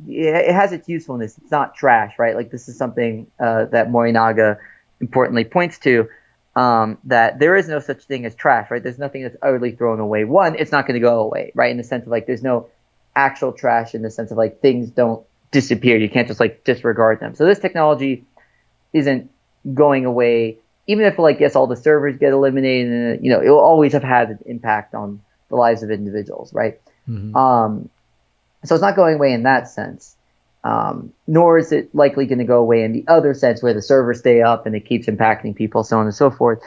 it has its usefulness. It's not trash, right? Like this is something that Morinaga importantly points to, that there is no such thing as trash, right? There's nothing that's utterly thrown away. One, it's not going to go away, right? In the sense of like there's no actual trash in the sense of like things don't disappear. You can't just like disregard them. So this technology isn't going away, even if like yes, all the servers get eliminated, and it will always have had an impact on the lives of individuals, right? Mm-hmm. So it's not going away in that sense, nor is it likely going to go away in the other sense where the servers stay up and it keeps impacting people, so on and so forth.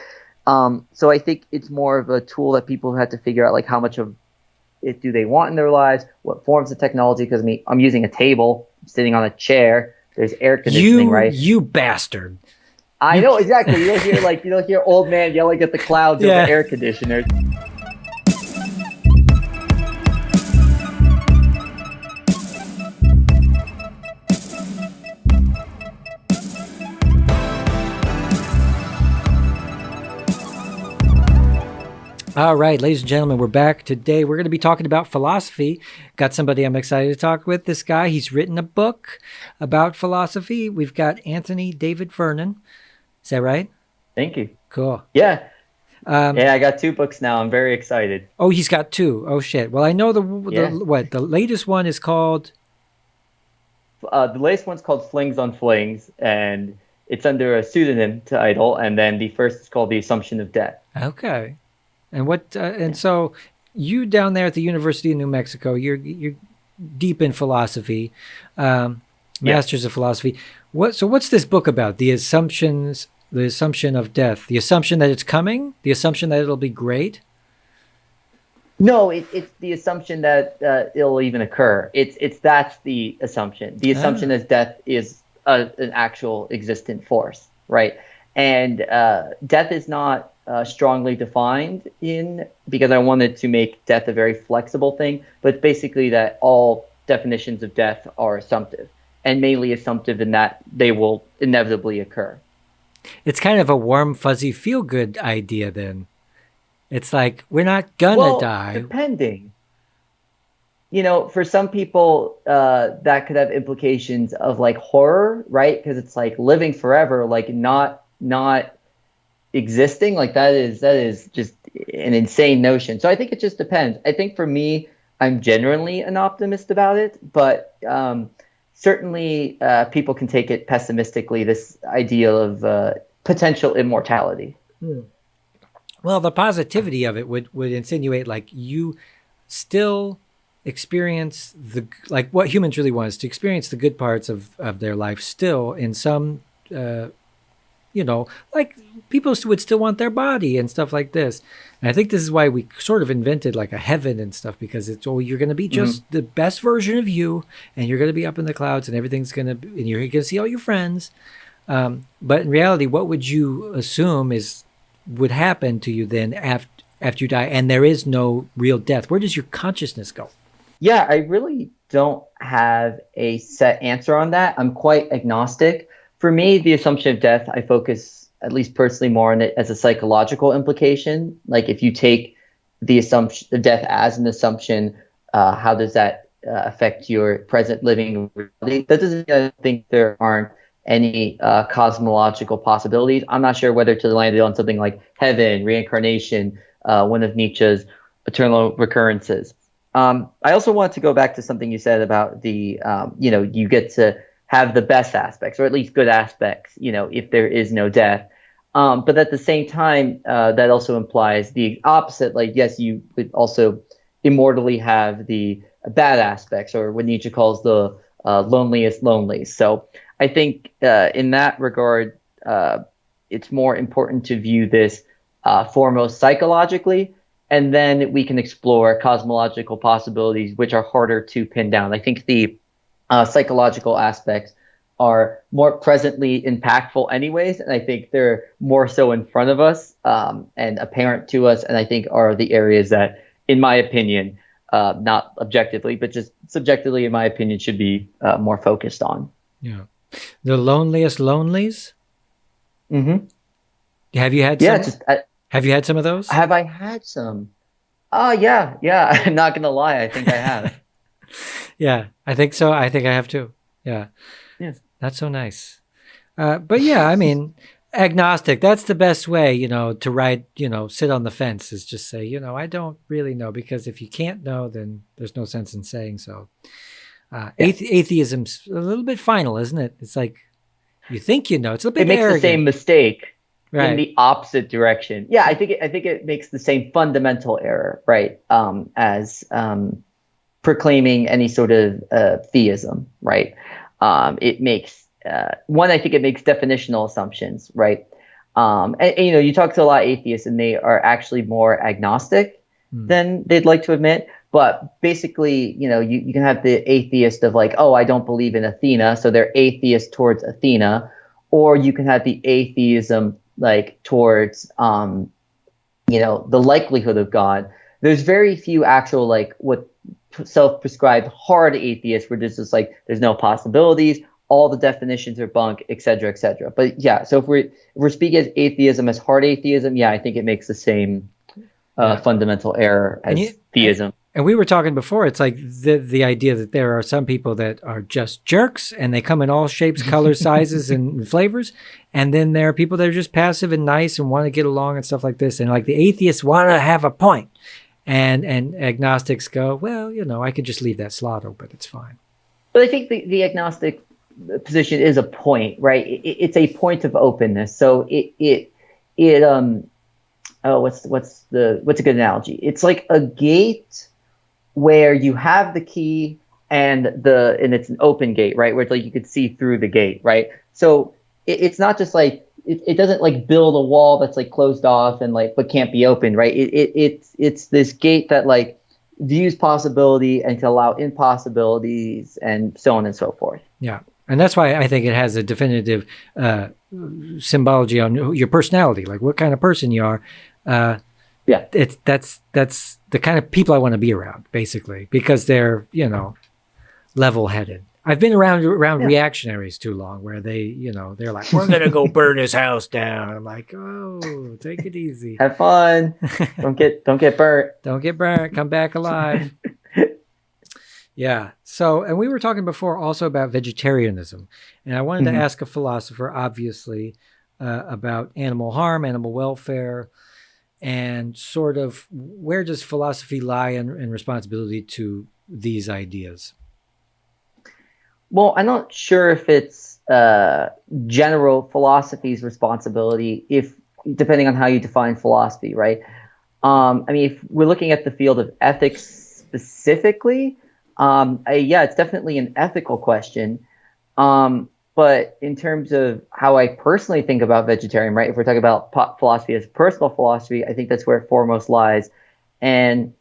So I think it's more of a tool that people have to figure out like how much of it do they want in their lives, what forms of technology, because I'm using a table, I'm sitting on a chair, there's air conditioning, right? You bastard. I know, exactly. You don't hear old man yelling at the clouds over air conditioners. All right, ladies and gentlemen, we're back. Today we're going to be talking about philosophy. Got somebody I'm excited to talk with. This guy, he's written a book about philosophy. We've got Anthony David Vernon. Is that right? Thank you. Cool. Yeah. I got 2 books now. I'm very excited. Oh, he's got 2. Oh, shit. Well, I know the latest one is called? The latest one's called Flings on Flings, and it's under a pseudonym title, and then the first is called The Assumption of Death. Okay. And what? So you down there at the University of New Mexico, you're deep in philosophy, masters of philosophy. What's this book about? The assumption of death, the assumption that it's coming, the assumption that it'll be great. No, it's the assumption that it'll even occur. That's the assumption. The assumption is death is an actual existent force, right? And death is not strongly defined because I wanted to make death a very flexible thing, but it's basically that all definitions of death are assumptive, and mainly assumptive in that they will inevitably occur. It's kind of a warm, fuzzy, feel-good idea then. It's like, we're not gonna die. Depending. For some people, that could have implications of like horror, right? Because it's like living forever, like not existing, like that is just an insane notion. So I think it just depends. I think for me, I'm genuinely an optimist about it, but certainly people can take it pessimistically, this idea of potential immortality. Well, the positivity of it would insinuate like you still experience what humans really want is to experience the good parts of their life still in some like people would still want their body and stuff like this. And I think this is why we sort of invented like a heaven and stuff, because it's, you're going to be just the best version of you, and you're going to be up in the clouds, and everything's going to, and you're going to see all your friends. But in reality, what would you assume would happen to you then after you die, and there is no real death? Where does your consciousness go? Yeah, I really don't have a set answer on that. I'm quite agnostic. For me, the assumption of death, I focus, at least personally, more on it as a psychological implication. Like if you take the assumption of death as an assumption, how does that affect your present living reality? That doesn't mean I think there aren't any cosmological possibilities. I'm not sure whether to land it on something like heaven, reincarnation, one of Nietzsche's eternal recurrences. I also want to go back to something you said about the, you get to have the best aspects, or at least good aspects, if there is no death. But at the same time, that also implies the opposite. Like, yes, you would also immortally have the bad aspects, or what Nietzsche calls the loneliest lonely. So I think in that regard, it's more important to view this foremost psychologically, and then we can explore cosmological possibilities, which are harder to pin down. I think the psychological aspects are more presently impactful anyways, and I think they're more so in front of us and apparent to us, and I think are the areas that, in my opinion, not objectively, but just subjectively, in my opinion, should be more focused on. Yeah. The loneliest lonelies? Mm-hmm. Have you had some? Have you had some of those? Have I had some? Oh, yeah. I'm not going to lie. I think I have. Yeah, I think so. I think I have too. Yeah, Yeah. that's so nice. But yeah, I mean, agnostic, that's the best way, to write, sit on the fence is just say, I don't really know, because if you can't know, then there's no sense in saying so. Yeah. Atheism's a little bit final, isn't it? It's like you think it's a It bit makes the arrogant, same mistake in right? the opposite direction. Yeah, I think it makes the same fundamental error, right? As proclaiming any sort of theism, right? It makes one. I think it makes definitional assumptions, right? And, you talk to a lot of atheists, and they are actually more agnostic Hmm. than they'd like to admit. But basically, you can have the atheist of like, oh, I don't believe in Athena, so they're atheist towards Athena, or you can have the atheism like towards, the likelihood of God. There's very few actual like what self-prescribed hard atheists where there's just like there's no possibilities, all the definitions are bunk, et cetera, et cetera. But yeah, so if we're speaking as atheism as hard atheism, yeah, I think it makes the same Yeah. fundamental error And you, as theism. and we were talking before, it's like the idea that there are some people that are just jerks and they come in all shapes, colors, sizes, and flavors. And then there are people that are just passive and nice and want to get along and stuff like this. And like the atheists want to have a point. And agnostics go, well, I could just leave that slot open. It's fine. But I think the agnostic position is a point, right? It's a point of openness. So it oh, what's a good analogy? It's like a gate where you have the key and it's an open gate, right? Where it's like you could see through the gate, right? So it's not just like it doesn't like build a wall that's like closed off and like but can't be opened, right? It's this gate that like views possibility and can allow impossibilities and so on and so forth. Yeah. And that's why I think it has a definitive symbology on your personality, like what kind of person you are. Yeah. That's the kind of people I want to be around, basically, because they're, level-headed. I've been around reactionaries too long, where they, they're like, we're gonna go burn his house down. I'm like, oh, take it easy. Have fun. Don't get burnt. Don't get burnt. Come back alive. Yeah. So, and we were talking before also about vegetarianism, and I wanted to ask a philosopher, obviously, about animal harm, animal welfare, and sort of where does philosophy lie in responsibility to these ideas? Well, I'm not sure if it's general philosophy's responsibility, if depending on how you define philosophy, right? I mean, if we're looking at the field of ethics specifically, yeah, it's definitely an ethical question. But in terms of how I personally think about vegetarian, right? If we're talking about philosophy as personal philosophy, I think that's where it foremost lies. And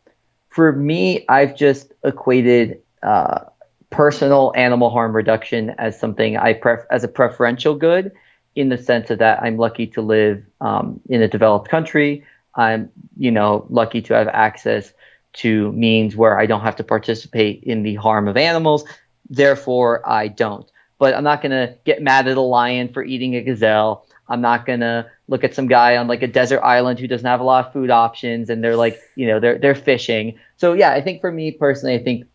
for me, I've just equated personal animal harm reduction as something as a preferential good, in the sense of that I'm lucky to live in a developed country. I'm, lucky to have access to means where I don't have to participate in the harm of animals. Therefore, I don't. But I'm not going to get mad at a lion for eating a gazelle. I'm not going to look at some guy on like a desert island who doesn't have a lot of food options and they're like, they're fishing. So yeah, I think for me personally, I think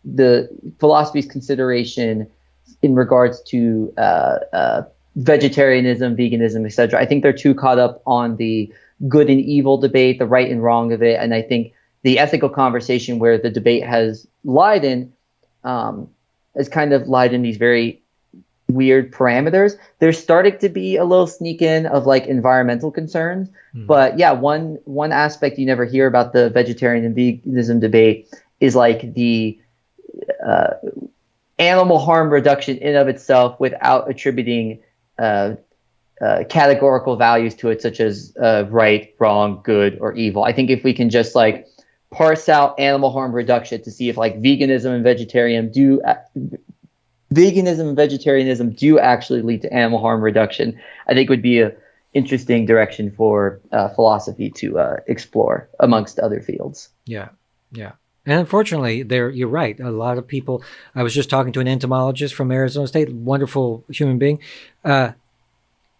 the philosophy's consideration in regards to vegetarianism, veganism, etc. I think they're too caught up on the good and evil debate, the right and wrong of it, and I think the ethical conversation where the debate has lied in has kind of lied in these very weird parameters. There's starting to be a little sneak in of like environmental concerns, but yeah, one aspect you never hear about the vegetarian and veganism debate is like the animal harm reduction in of itself without attributing categorical values to it, such as right, wrong, good, or evil. I think if we can just like parse out animal harm reduction to see if like veganism and vegetarianism do actually lead to animal harm reduction, I think would be a interesting direction for philosophy to explore amongst other fields. Yeah, yeah. And unfortunately, you're right. A lot of people. I was just talking to an entomologist from Arizona State, wonderful human being.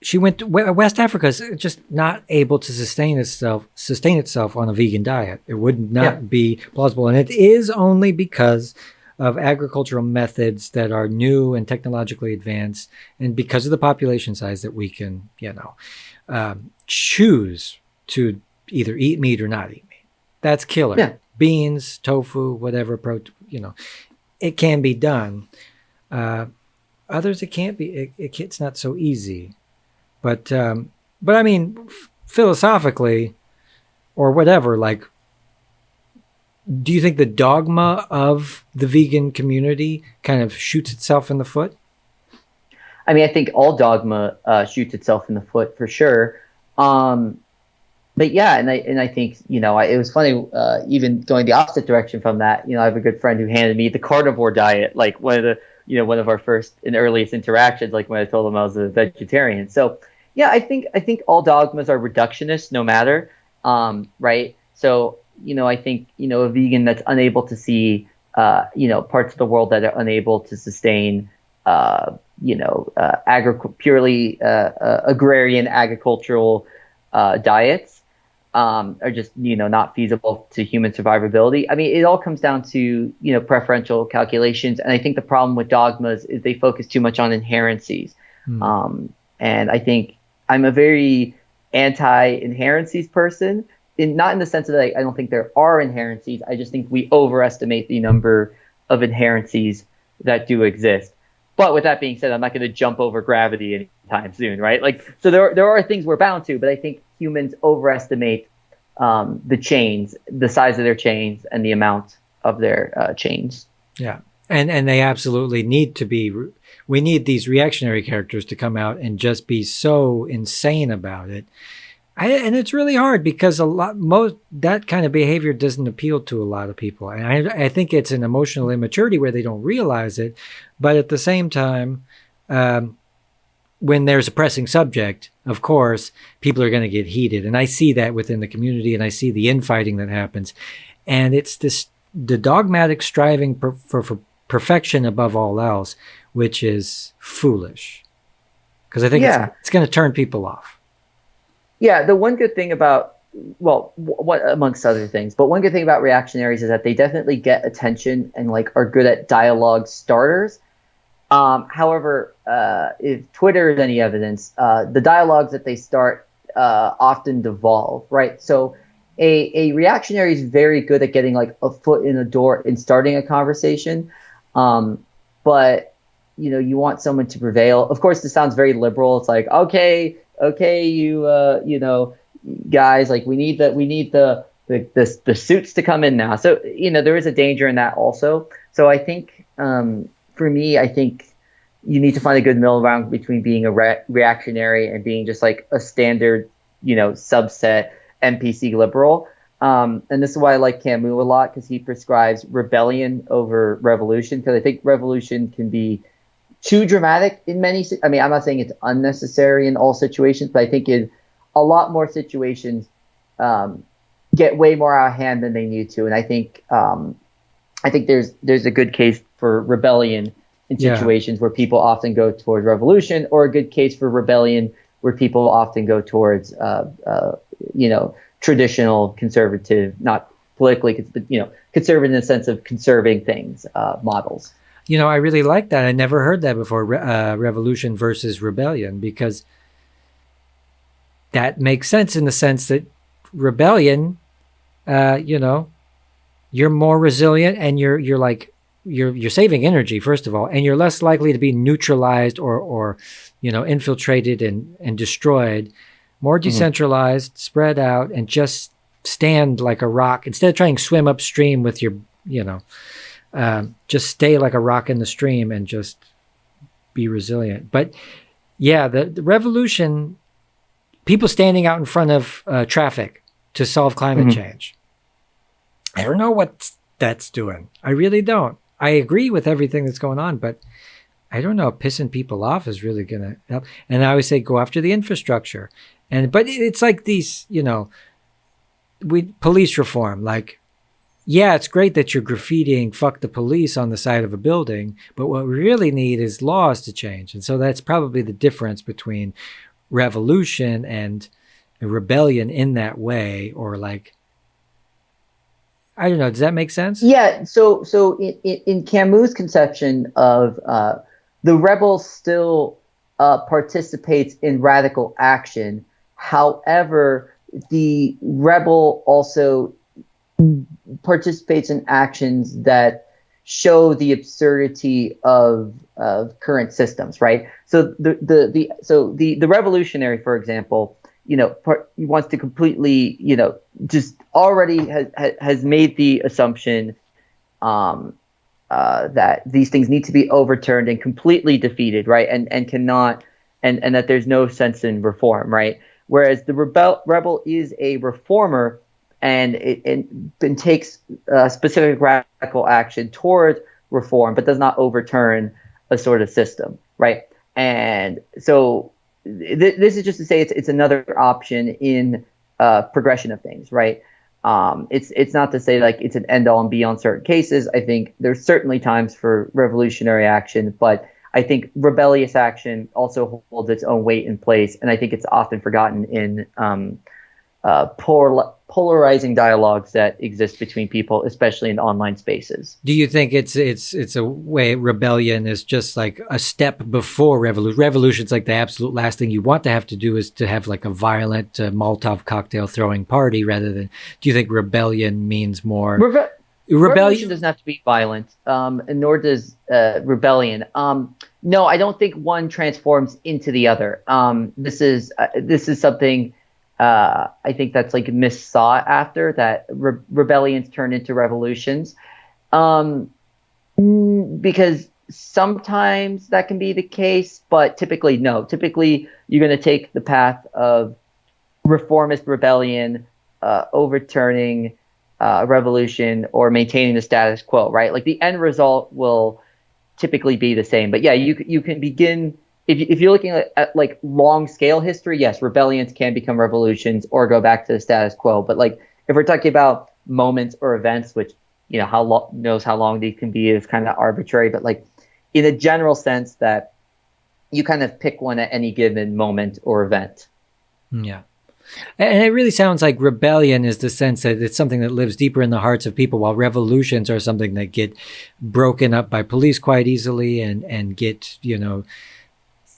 she went to West Africa is just not able to sustain itself on a vegan diet. It would Yeah. not be plausible, and it is only because of agricultural methods that are new and technologically advanced, and because of the population size that we can, choose to either eat meat or not eat meat. That's killer. Yeah. Beans, tofu, whatever, it can be done. Others, it can't be. It's not so easy. But I mean, philosophically, or whatever, like, do you think the dogma of the vegan community kind of shoots itself in the foot? I mean, I think all dogma shoots itself in the foot for sure. But yeah, and I think it was funny, even going the opposite direction from that. I have a good friend who handed me the carnivore diet, like one of our first and earliest interactions, like when I told him I was a vegetarian. So yeah, I think all dogmas are reductionist, no matter, right? So I think a vegan that's unable to see parts of the world that are unable to sustain purely agrarian agricultural diets are just not feasible to human survivability. I mean, it all comes down to preferential calculations, and I think the problem with dogmas is they focus too much on inherencies. And I think I'm a very anti-inherencies person, not in the sense that I don't think there are inherencies. I just think we overestimate the number of inherencies that do exist. But with that being said, I'm not going to jump over gravity anytime soon, right? Like, so there are things we're bound to, but I think humans overestimate the chains, the size of their chains, and the amount of their chains. Yeah, and they absolutely need to be. We need these reactionary characters to come out and just be so insane about it. And it's really hard because that kind of behavior doesn't appeal to a lot of people. And I think it's an emotional immaturity where they don't realize it. But at the same time, when there's a pressing subject, of course, people are going to get heated. And I see that within the community, and I see the infighting that happens. And it's the dogmatic striving for perfection above all else, which is foolish. Because I think it's going to turn people off. Yeah, the one good thing about, what amongst other things, but one good thing about reactionaries is that they definitely get attention and are good at dialogue starters. However, if Twitter is any evidence, the dialogues that they start often devolve, right? So a reactionary is very good at getting a foot in the door and starting a conversation. But you want someone to prevail. Of course, this sounds very liberal. It's like, okay, you guys, we need the suits to come in now. So there is a danger in that also. So I think for me, I think you need to find a good middle ground between being a reactionary and being just a standard subset NPC liberal. And this is why I like Camus a lot, because he prescribes rebellion over revolution, because I think revolution can be too dramatic in many. I mean, I'm not saying it's unnecessary in all situations, but I think in a lot more situations get way more out of hand than they need to. And I think there's a good case for rebellion in situations where people often go towards revolution, or a good case for rebellion where people often go towards traditional conservative, not politically, but conservative in the sense of conserving things, models. I really like that. I never heard that before, revolution versus rebellion, because that makes sense in the sense that rebellion, you're more resilient, and you're saving energy, first of all, and you're less likely to be neutralized or infiltrated and destroyed. More decentralized, spread out, and just stand like a rock instead of trying to swim upstream with your, just stay like a rock in the stream and just be resilient. But yeah, the revolution, people standing out in front of traffic to solve climate change. I don't know what that's doing. I really don't. I agree with everything that's going on, but I don't know if pissing people off is really going to help. And I always say, go after the infrastructure. But it's like these, police reform, it's great that you're graffitiing "fuck the police" on the side of a building, but what we really need is laws to change. And so that's probably the difference between revolution and a rebellion in that way, or like, I don't know. Does that make sense? Yeah, so in Camus' conception of the rebel still participates in radical action. However, the rebel also participates in actions that show the absurdity of current systems, right? So the revolutionary, for example, wants to completely, just already has made the assumption that these things need to be overturned and completely defeated, right? And cannot, and that there's no sense in reform, right? Whereas the rebel is a reformer, and takes specific radical action toward reform, but does not overturn a sort of system, right? And so this is just to say it's another option in progression of things, right? It's not to say like it's an end all and be all in certain cases. I think there's certainly times for revolutionary action, but I think rebellious action also holds its own weight in place, and I think it's often forgotten in polarizing dialogues that exist between people, especially in online spaces. Do you think it's a way rebellion is just like a step before revolution? Revolution's like the absolute last thing you want to have to do is to have like a violent Molotov cocktail throwing party rather than. Do you think rebellion means more? Revolution doesn't have to be violent, and nor does rebellion. No, I don't think one transforms into the other. This is something. I think that's like missought after that rebellions turn into revolutions, because sometimes that can be the case, but typically no. Typically, you're going to take the path of reformist rebellion, overturning revolution, or maintaining the status quo, right? Like the end result will typically be the same. But yeah, you can begin. If you're looking at like long scale history, yes, rebellions can become revolutions or go back to the status quo. But like if we're talking about moments or events, which how long these can be is kind of arbitrary. But like in a general sense, that you kind of pick one at any given moment or event. Yeah. And it really sounds like rebellion is the sense that it's something that lives deeper in the hearts of people, while revolutions are something that get broken up by police quite easily and get,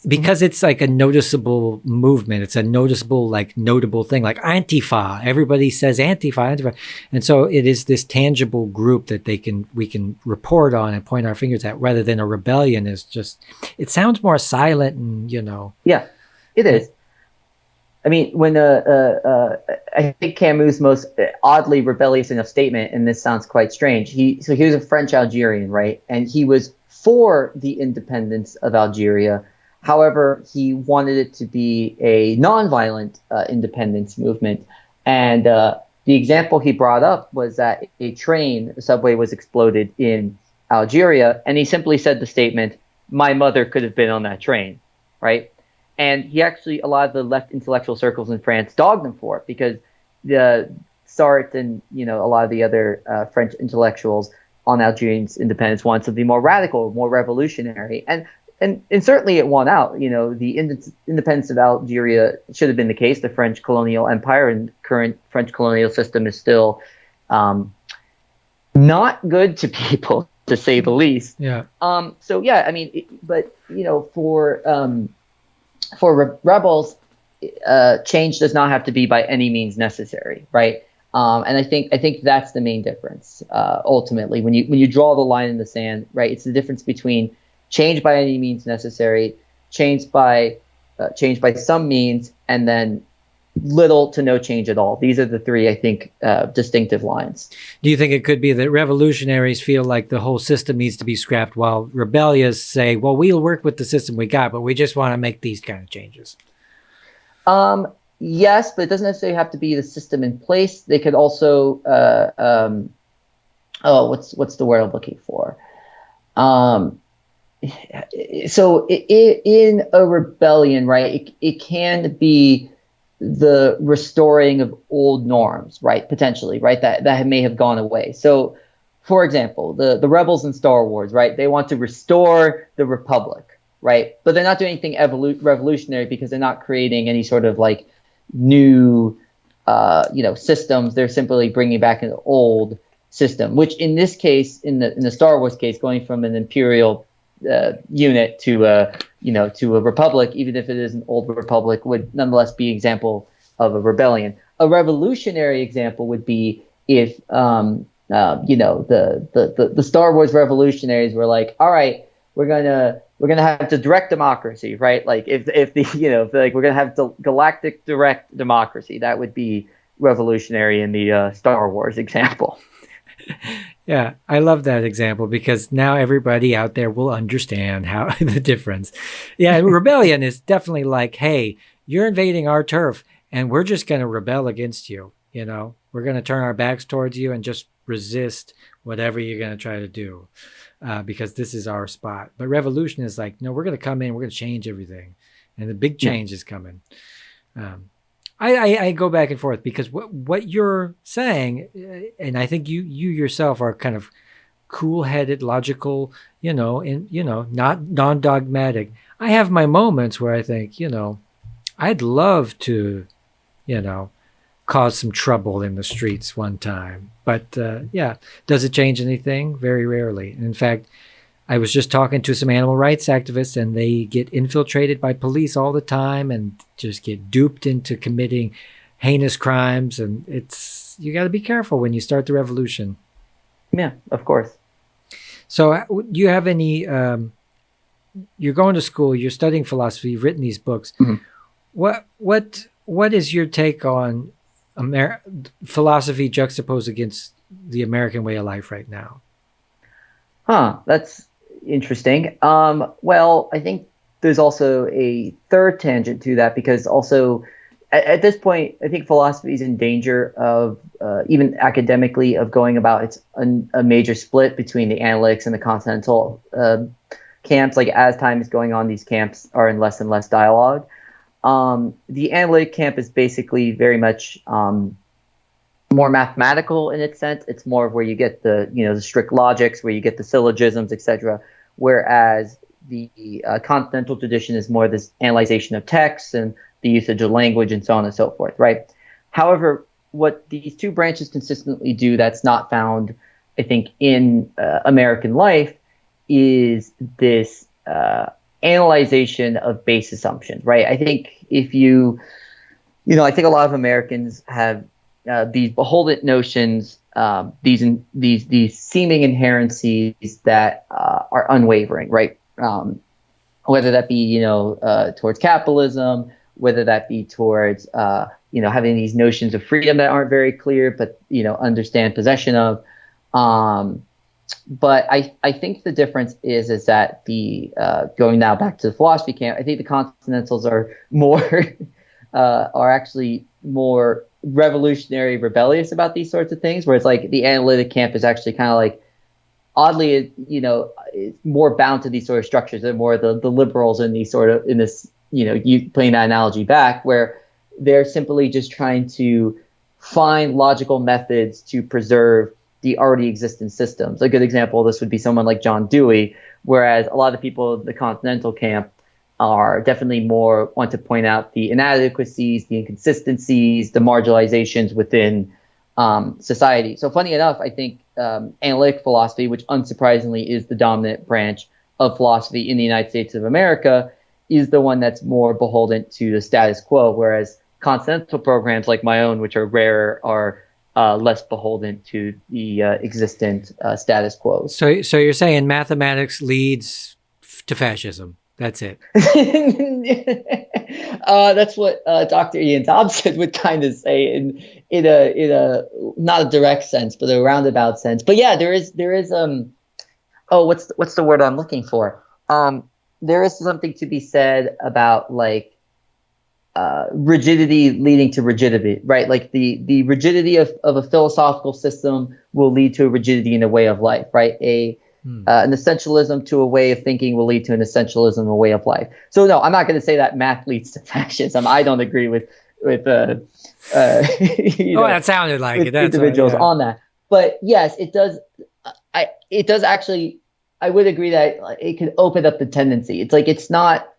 because it's like a noticeable movement. It's a noticeable, like notable thing, like Antifa. Everybody says Antifa. And so it is this tangible group that we can report on and point our fingers at, rather than a rebellion is just, it sounds more silent and, Yeah, it is. I mean, when I think Camus' most oddly rebellious enough statement, and this sounds quite strange. He was a French Algerian, right? And he was for the independence of Algeria. However, he wanted it to be a nonviolent independence movement. And the example he brought up was that a subway was exploded in Algeria, and he simply said the statement, "My mother could have been on that train," right? And he actually, a lot of the left intellectual circles in France dogged him for it, because the Sartre and a lot of the other French intellectuals on Algerian's independence wanted something more radical, more revolutionary, and certainly it won out. The independence of Algeria should have been the case. The French colonial empire and current French colonial system is still not good to people, to say the least. Yeah. So yeah, I mean, for rebels, change does not have to be by any means necessary, right? And I think that's the main difference. Ultimately, when you draw the line in the sand, right, it's the difference between change by any means necessary, change by some means, and then little to no change at all. These are the three, I think, distinctive lines. Do you think it could be that revolutionaries feel like the whole system needs to be scrapped, while rebellious say, well, we'll work with the system we got, but we just want to make these kind of changes? Yes, but it doesn't necessarily have to be the system in place. They could also, what's the word I'm looking for? So in a rebellion, right, it can be the restoring of old norms, right? Potentially, right? That may have gone away. So, for example, the rebels in Star Wars, right? They want to restore the Republic, right? But they're not doing anything revolutionary because they're not creating any sort of like new, systems. They're simply bringing back an old system, which in this case, in the Star Wars case, going from an imperial unit to to a republic, even if it is an old republic, would nonetheless be an example of a rebellion. A revolutionary example would be if the Star Wars revolutionaries were like, all right, we're gonna have the direct democracy, right? Like if the like we're gonna have the galactic direct democracy, that would be revolutionary in the Star Wars example. Yeah, I love that example because now everybody out there will understand how the difference. Yeah, rebellion is definitely like, hey, you're invading our turf and we're just going to rebel against you. We're going to turn our backs towards you and just resist whatever you're going to try to do because this is our spot. But revolution is like, no, we're going to come in, we're going to change everything. And the big change is coming. I go back and forth because what you're saying, and I think you yourself are kind of cool-headed, logical, not non-dogmatic. I have my moments where I think, I'd love to, cause some trouble in the streets one time. But does it change anything? Very rarely. In fact, I was just talking to some animal rights activists and they get infiltrated by police all the time and just get duped into committing heinous crimes. And you got to be careful when you start the revolution. Yeah, of course. So do you have any, you're going to school, you're studying philosophy, you've written these books. Mm-hmm. What is your take on philosophy juxtaposed against the American way of life right now? That's interesting. Well, I think there's also a third tangent to that because also at this point, I think philosophy is in danger of even academically of going about a major split between the analytics and the continental camps. Like as time is going on, these camps are in less and less dialogue. The analytic camp is basically very much more mathematical in its sense. It's more of where you get the strict logics, where you get the syllogisms, etc. Whereas the continental tradition is more this analyzation of texts and the usage of language and so on and so forth, right? However, what these two branches consistently do that's not found, I think, in American life is this analyzation of base assumptions, right? I think if I think a lot of Americans have these beholden notions, these seeming inherencies that are unwavering, right? Whether that be towards capitalism, whether that be towards having these notions of freedom that aren't very clear, but understand possession of. But I think the difference is that the going now back to the philosophy camp, I think the continentals are more are actually more revolutionary, rebellious about these sorts of things, whereas like the analytic camp is actually kind of like oddly, it's more bound to these sort of structures. They're more the liberals in these sort of in this, you playing that analogy back, where they're simply just trying to find logical methods to preserve the already existing systems. A good example of this would be someone like John Dewey, whereas a lot of people in the continental camp are definitely more want to point out the inadequacies, the inconsistencies, the marginalizations within society. So funny enough, I think analytic philosophy, which unsurprisingly is the dominant branch of philosophy in the United States of America, is the one that's more beholden to the status quo, whereas continental programs like my own, which are rarer, are less beholden to the existent status quo. So you're saying mathematics leads to fascism. That's it. That's what Dr. Ian Thompson would kind of say in a not a direct sense, but a roundabout sense. But yeah, there is what's the word I'm looking for? There is something to be said about like rigidity leading to rigidity, right? Like the rigidity of a philosophical system will lead to a rigidity in a way of life, right? An essentialism to a way of thinking will lead to an essentialism, a way of life. So no, I'm not going to say that math leads to fascism. I don't agree with that sounded like it. That's individuals on that. But yes, it does. It does actually I would agree that it could open up the tendency. It's like it's not.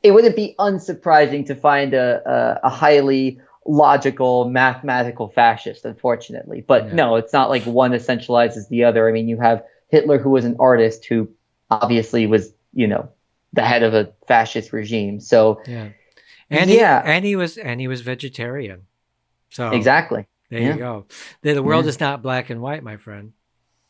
It wouldn't be unsurprising to find a highly logical, mathematical fascist, unfortunately. But Yeah. no, it's not like one essentializes the other. I mean, you have Hitler, who was an artist, who obviously was, the head of a fascist regime. So Yeah. And he yeah, and he was and he was vegetarian. So exactly. there you Yeah, go. The world yeah. is not black and white, my friend.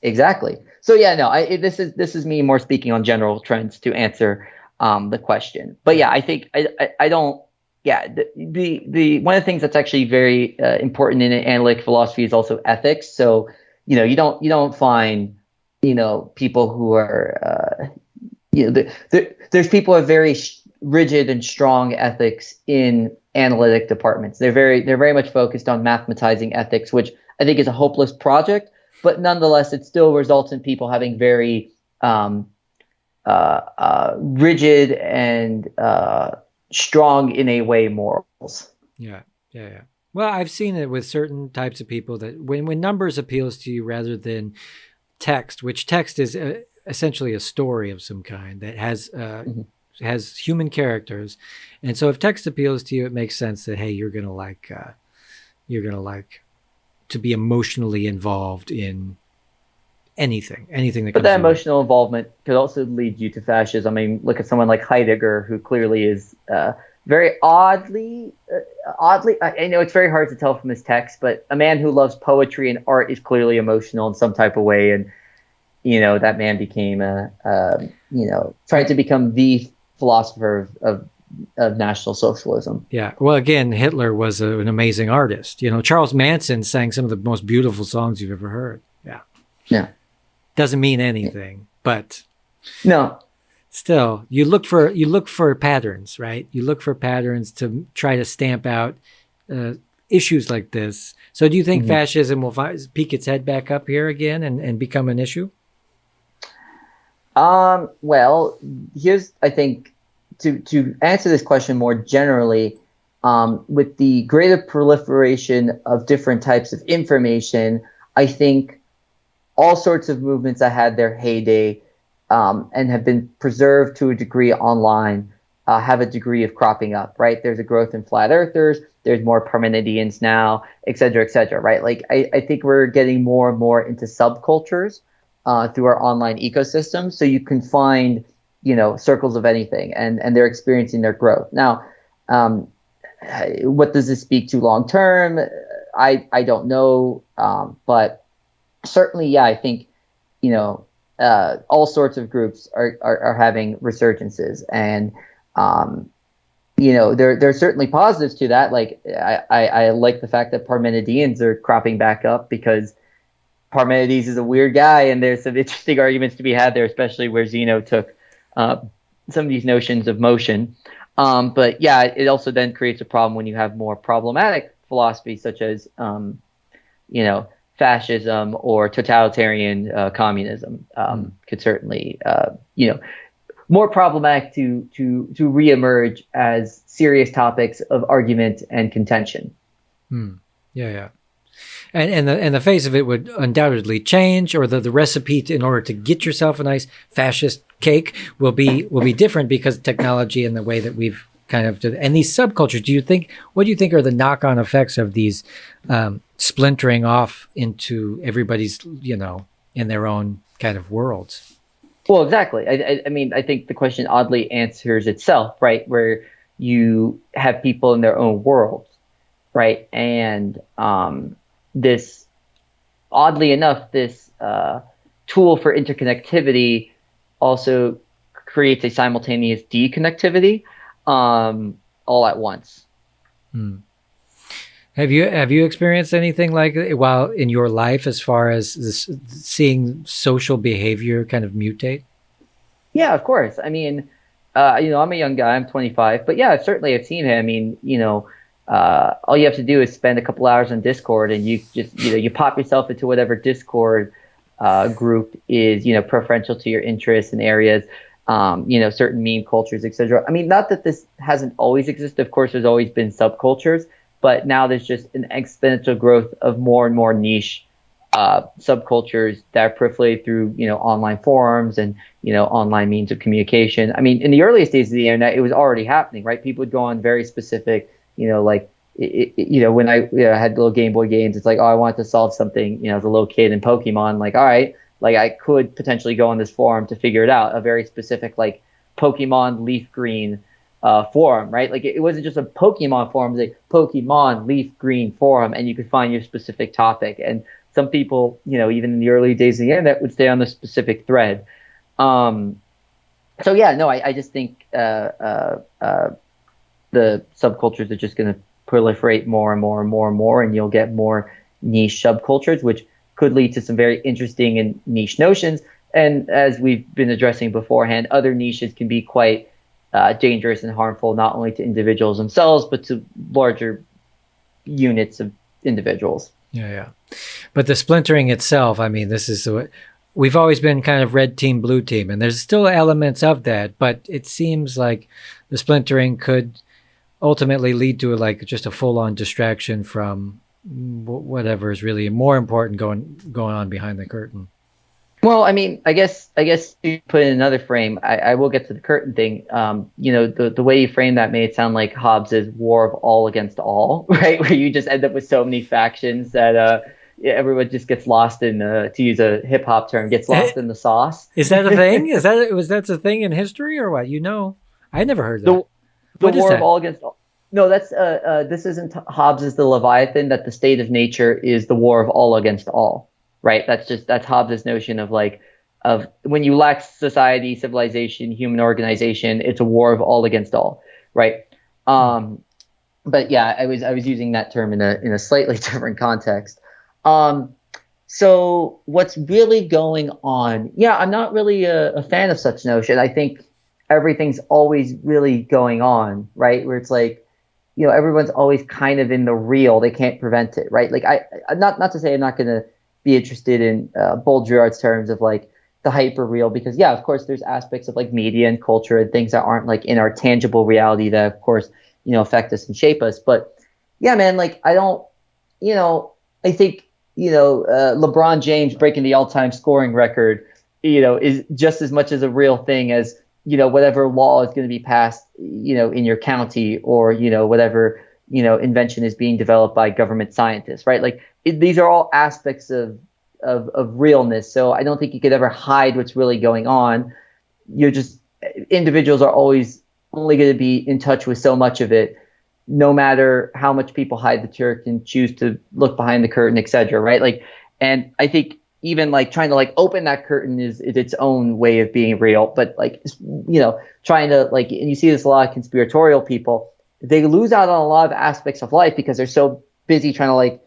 Exactly. So yeah, no, this is me more speaking on general trends to answer the question. But Yeah. yeah, I think I don't. Yeah, the one of the things that's actually very important in analytic philosophy is also ethics. So you don't find people who are there's people who have very rigid and strong ethics in analytic departments. They're very much focused on mathematizing ethics, which I think is a hopeless project. But nonetheless, it still results in people having very rigid and strong in a way morals. Yeah. Yeah. Yeah. Well, I've seen it with certain types of people that when numbers appeals to you rather than text, which text is essentially a story of some kind that Mhm. has human characters, and so if text appeals to you, it makes sense that hey, you're gonna like to be emotionally involved in anything that But comes that your way. emotional involvement could also lead you to fascism. I mean, look at someone like Heidegger, who clearly is very oddly. I know it's very hard to tell from his text, but a man who loves poetry and art is clearly emotional in some type of way, and that man became tried to become the philosopher of National Socialism. Yeah. Well, again, Hitler was an amazing artist. Charles Manson sang some of the most beautiful songs you've ever heard. Yeah. Yeah. Doesn't mean anything, but No. still, you look for patterns, right? You look for patterns to try to stamp out uh, issues like this. So, do you think Mhm. fascism will peek its head back up here again and become an issue? Well, here's I think to answer this question more generally, with the greater proliferation of different types of information, I think all sorts of movements that had their heyday and have been preserved to a degree online have a degree of cropping up, right? There's a growth in flat earthers. There's more Parmenideans now, et cetera, right? Like I think we're getting more and more into subcultures through our online ecosystem. So you can find, circles of anything, and they're experiencing their growth. Now, um, what does this speak to long term? I don't know, but certainly, yeah, I think all sorts of groups are having resurgences, and there's certainly positives to that. Like I like the fact that Parmenideans are cropping back up because Parmenides is a weird guy, and there's some interesting arguments to be had there, especially where Zeno took uh, some of these notions of motion. But yeah, it also then creates a problem when you have more problematic philosophies such as you know, fascism or totalitarian communism could certainly, more problematic to reemerge as serious topics of argument and contention. Hmm. Yeah, yeah. And the face of it would undoubtedly change, or the recipe in order to get yourself a nice fascist cake will be different because of technology and the way that we've kind of and these subcultures. What do you think are the knock-on effects of these splintering off into everybody's in their own kind of worlds? Well, exactly. I mean, I think the question oddly answers itself, right? Where you have people in their own worlds, right? And this, oddly enough, this tool for interconnectivity also creates a simultaneous deconnectivity all at once. Hmm. Have you experienced anything like it while in your life as far as seeing social behavior kind of mutate? Yeah, of course. I mean, I'm a young guy. I'm 25, but yeah, certainly I've seen it. I mean, all you have to do is spend a couple hours on Discord, and you just, you pop yourself into whatever Discord group is, preferential to your interests and areas. Certain meme cultures, etc. I mean, not that this hasn't always existed. Of course, there's always been subcultures, but now there's just an exponential growth of more and more niche subcultures that proliferate through, online forums and, online means of communication. I mean, in the earliest days of the internet, it was already happening, right? People would go on very specific, like, when I had little Game Boy games, it's like, oh, I want to solve something, as a little kid in Pokemon, like, all right, like I could potentially go on this forum to figure it out, a very specific, like, Pokemon Leaf Green forum, right? Like it wasn't just a Pokemon forum, it was a Pokemon Leaf Green forum, and you could find your specific topic. And some people, even in the early days of the internet, would stay on the specific thread. So yeah, no, I just think the subcultures are just going to proliferate more and more and more and more, and you'll get more niche subcultures, which could lead to some very interesting and niche notions. And as we've been addressing beforehand, other niches can be quite dangerous and harmful, not only to individuals themselves, but to larger units of individuals. Yeah. But the splintering itself, I mean, this is we've always been kind of red team, blue team, and there's still elements of that, but it seems like the splintering could ultimately lead to like just a full-on distraction from whatever is really more important going on behind the curtain. Well, I mean, I guess to put in another frame, I will get to the curtain thing. The way you frame that made it sound like Hobbes's war of all against all, right? Where you just end up with so many factions that everyone just gets lost in, to use a hip hop term, gets lost in the sauce. Is that a thing? Was that a thing in history or what? I never heard that. The war of all against all. No, that's this isn't Hobbes's The Leviathan, that the state of nature is the war of all against all. Right. That's Hobbes's notion of when you lack society, civilization, human organization, it's a war of all against all. Right. But yeah, I was using that term in a slightly different context. So what's really going on? Yeah, I'm not really a fan of such notion. I think everything's always really going on. Right. Where it's like, everyone's always kind of in the real. They can't prevent it. Right. Like not to say I'm not going to be interested in Baudrillard's terms of like the hyper real, because yeah, of course there's aspects of like media and culture and things that aren't like in our tangible reality that of course affect us and shape us. But yeah, man, like I think LeBron James breaking the all-time scoring record is just as much as a real thing as whatever law is going to be passed in your county, or whatever invention is being developed by government scientists, right? Like these are all aspects of realness. So I don't think you could ever hide what's really going on. Individuals are always only going to be in touch with so much of it, no matter how much people hide the truth and choose to look behind the curtain, etc. Right? Like, and I think even like trying to like open that curtain is its own way of being real. But like, trying to like, and you see this a lot of conspiratorial people, they lose out on a lot of aspects of life because they're so busy trying to like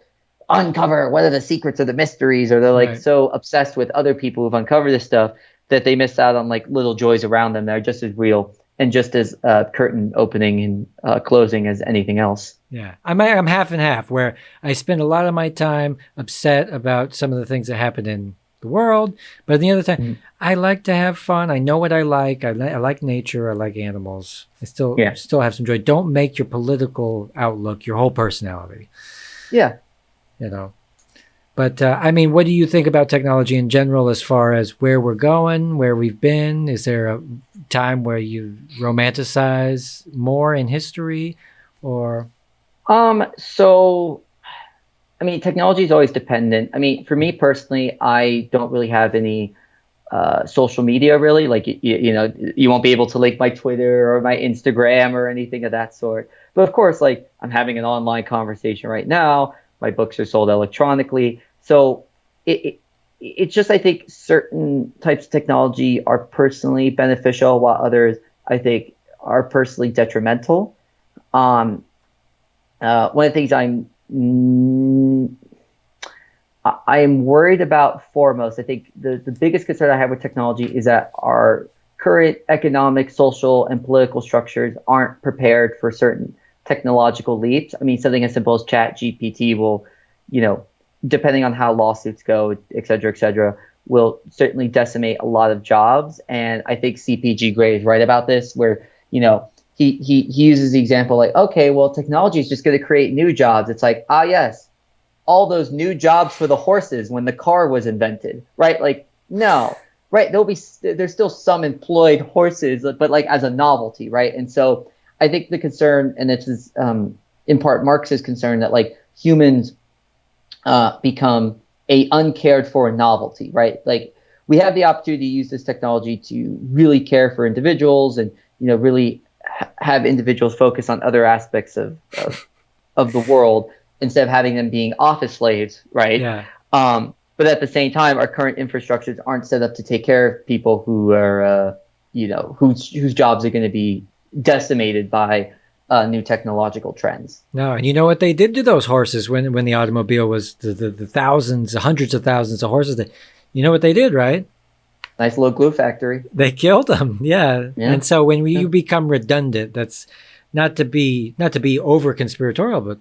uncover what are the secrets or the mysteries, or they're like so obsessed with other people who've uncovered this stuff that they miss out on like little joys around them that are just as real and just as curtain opening and closing as anything else. Yeah, I'm half and half, where I spend a lot of my time upset about some of the things that happen in the world, but the other time I like to have fun. I know what I like. I like nature. I like animals. I still have some joy. Don't make your political outlook your whole personality. Yeah. But I mean, what do you think about technology in general, as far as where we're going, where we've been? Is there a time where you romanticize more in history, or? So, I mean, technology is always dependent. I mean, for me personally, I don't really have any social media really. Like, you won't be able to link my Twitter or my Instagram or anything of that sort. But of course, like I'm having an online conversation right now. My books are sold electronically. So it's just, I think certain types of technology are personally beneficial, while others, I think, are personally detrimental. One of the things I am worried about foremost, I think the biggest concern I have with technology is that our current economic, social, and political structures aren't prepared for certain technological leaps. I mean, something as simple as ChatGPT will, depending on how lawsuits go, et cetera, will certainly decimate a lot of jobs. And I think CPG Gray is right about this, where, he uses the example like, okay, well, technology is just going to create new jobs. It's like, yes, all those new jobs for the horses when the car was invented, right? Like, no, right? There's still some employed horses, but like as a novelty, right? And so I think the concern, and this is in part Marx's concern, that like humans become a uncared for novelty, right? Like we have the opportunity to use this technology to really care for individuals and, really have individuals focus on other aspects of the world instead of having them being office slaves, right? Yeah. But at the same time, our current infrastructures aren't set up to take care of people who are, whose jobs are going to be decimated by new technological trends. No, and you know what they did to those horses when the automobile was the thousands, hundreds of thousands of horses. You know what they did, right? Nice little glue factory. They killed them, yeah. Yeah. And so when you become redundant, that's not to be over conspiratorial, but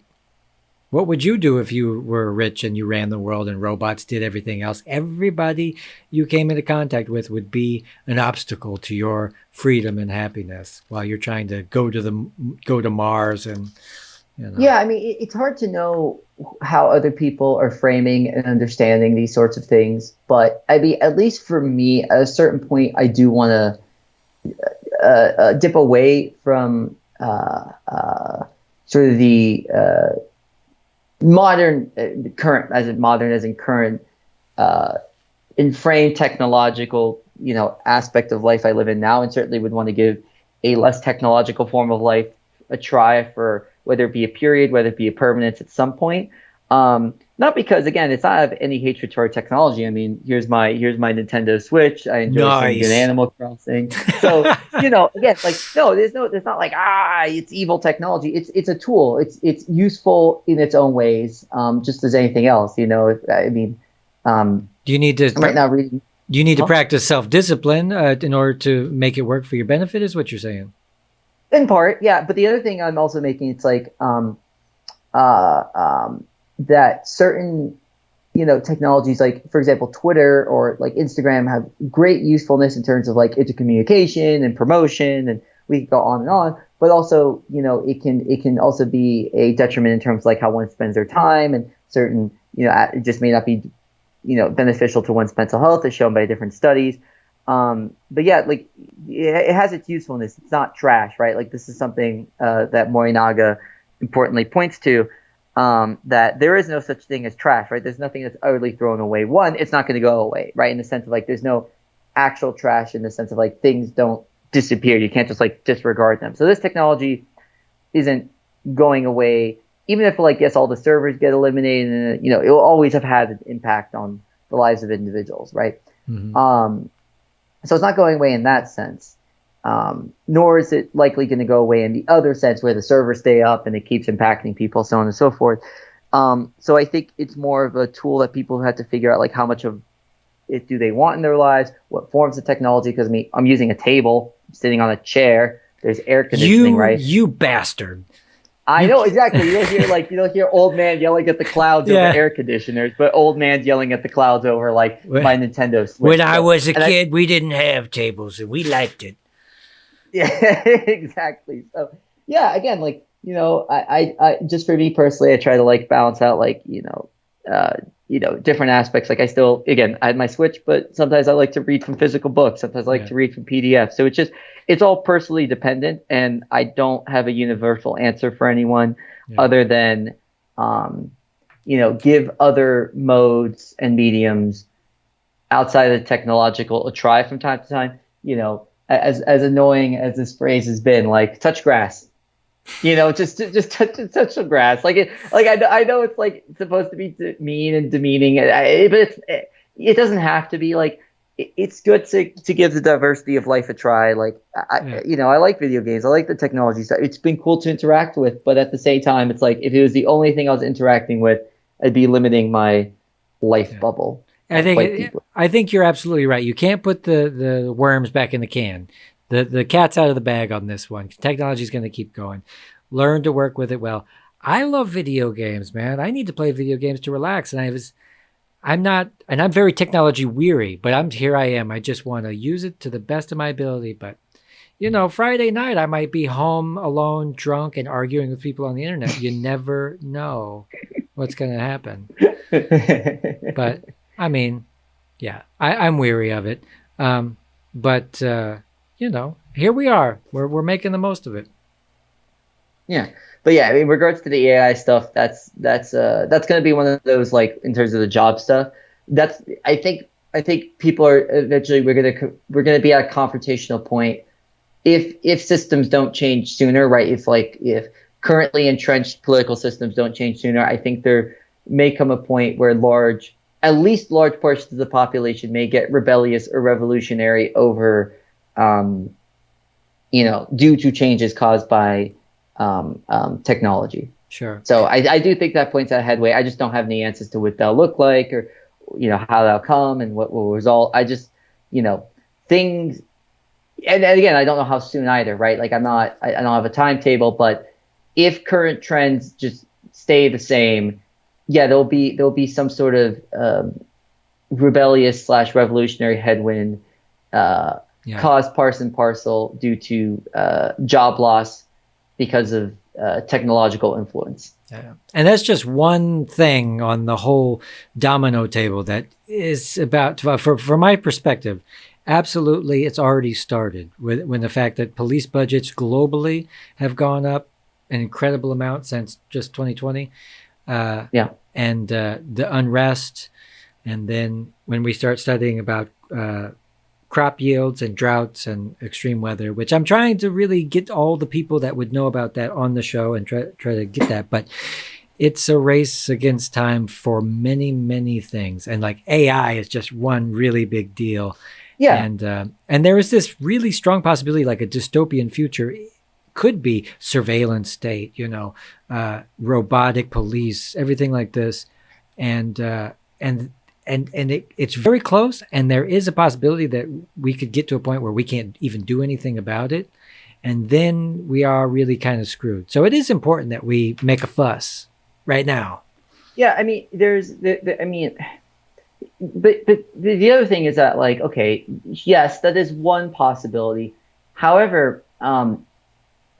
what would you do if you were rich and you ran the world and robots did everything else? Everybody you came into contact with would be an obstacle to your freedom and happiness while you're trying to go to Mars and. Yeah, I mean, it's hard to know how other people are framing and understanding these sorts of things. But I mean, at least for me, at a certain point, I do want to dip away from sort of the modern, current, as in current, inframed technological, aspect of life I live in now, and certainly would want to give a less technological form of life a try for whether it be a period, whether it be a permanence at some point. Not because, again, it's not have any hatred toward technology. I mean, here's my Nintendo Switch. I enjoy some good Animal Crossing. So, again, like, no, there's not like, it's evil technology. It's a tool. It's useful in its own ways, just as anything else. Do you need to I'm right now reading? Do you need to practice self-discipline in order to make it work for your benefit? Is what you're saying? In part, yeah. But the other thing I'm also making, it's like that certain, technologies, like, for example, Twitter or like Instagram, have great usefulness in terms of like intercommunication and promotion, and we can go on and on. But also, it can also be a detriment in terms of like how one spends their time, and certain, it just may not be, beneficial to one's mental health, as shown by different studies. But yeah, like it has its usefulness. It's not trash, right? Like this is something that Morinaga importantly points to, that there is no such thing as trash, right? There's nothing that's utterly thrown away. One, it's not going to go away, right? In the sense of like there's no actual trash in the sense of like things don't disappear. You can't just like disregard them. So this technology isn't going away, even if like yes, all the servers get eliminated, and it will always have had an impact on the lives of individuals, right? Mm-hmm. So it's not going away in that sense, nor is it likely going to go away in the other sense where the servers stay up and it keeps impacting people, so on and so forth. So I think it's more of a tool that people have to figure out, like how much of it do they want in their lives, what forms of technology, because I'm using a table, I'm sitting on a chair, there's air conditioning, right? You bastard. I know, exactly. You don't hear old man yelling at the clouds over air conditioners, but old man yelling at the clouds over like my Nintendo Switch. When I was a kid, we didn't have tables and we liked it. Yeah, exactly. So yeah, again, like, I just, for me personally, I try to like balance out like, different aspects. Like I had my Switch, but sometimes I like to read from physical books. Sometimes I like to read from PDF. So it's all personally dependent, and I don't have a universal answer for anyone other than, give other modes and mediums outside of the technological a try from time to time. As annoying as this phrase has been, like touch grass. Just touch some grass. I know it's like supposed to be mean and demeaning, but it doesn't have to be. Like it's good to give the diversity of life a try. Like I like video games. I like the technology stuff. It's been cool to interact with, but at the same time, it's like if it was the only thing I was interacting with, I'd be limiting my life bubble. I think you're absolutely right. You can't put the worms back in the can. The cat's out of the bag on this one. Technology is going to keep going. Learn to work with it well. I love video games, man. I need to play video games to relax. And I'm very technology weary, but I am. I just want to use it to the best of my ability. But, Friday night, I might be home alone, drunk, and arguing with people on the internet. You never know what's going to happen. But I mean, yeah, I'm weary of it. But here we are. We're making the most of it. Yeah. But yeah, in regards to the AI stuff, that's going to be one of those, like, in terms of the job stuff. That's I think people are eventually, we're gonna be at a confrontational point if systems don't change sooner, right? If currently entrenched political systems don't change sooner, I think there may come a point where at least large portions of the population may get rebellious or revolutionary over, um, due to changes caused by technology. Sure. So I do think that points at headway. I just don't have any answers to what they'll look like, or how they'll come and what will result. I just, things, and again, I don't know how soon either, right? Like, I don't have a timetable, but if current trends just stay the same, yeah, there'll be some sort of rebellious / revolutionary headwind, Yeah. caused part and parcel due to job loss because of technological influence. Yeah. And that's just one thing on the whole domino table that is about to, from my perspective, absolutely, it's already started when the fact that police budgets globally have gone up an incredible amount since just 2020. Yeah. And the unrest. And then when we start studying about crop yields and droughts and extreme weather, which I'm trying to really get all the people that would know about that on the show and try to get that. But it's a race against time for many, many things. And like AI is just one really big deal. Yeah. And there is this really strong possibility, like a dystopian future could be surveillance state, robotic police, everything like this. And it's very close, and there is a possibility that we could get to a point where we can't even do anything about it, and then we are really kind of screwed. So it is important that we make a fuss right now. Yeah, I mean, but the other thing is that, like, okay, yes, that is one possibility. However,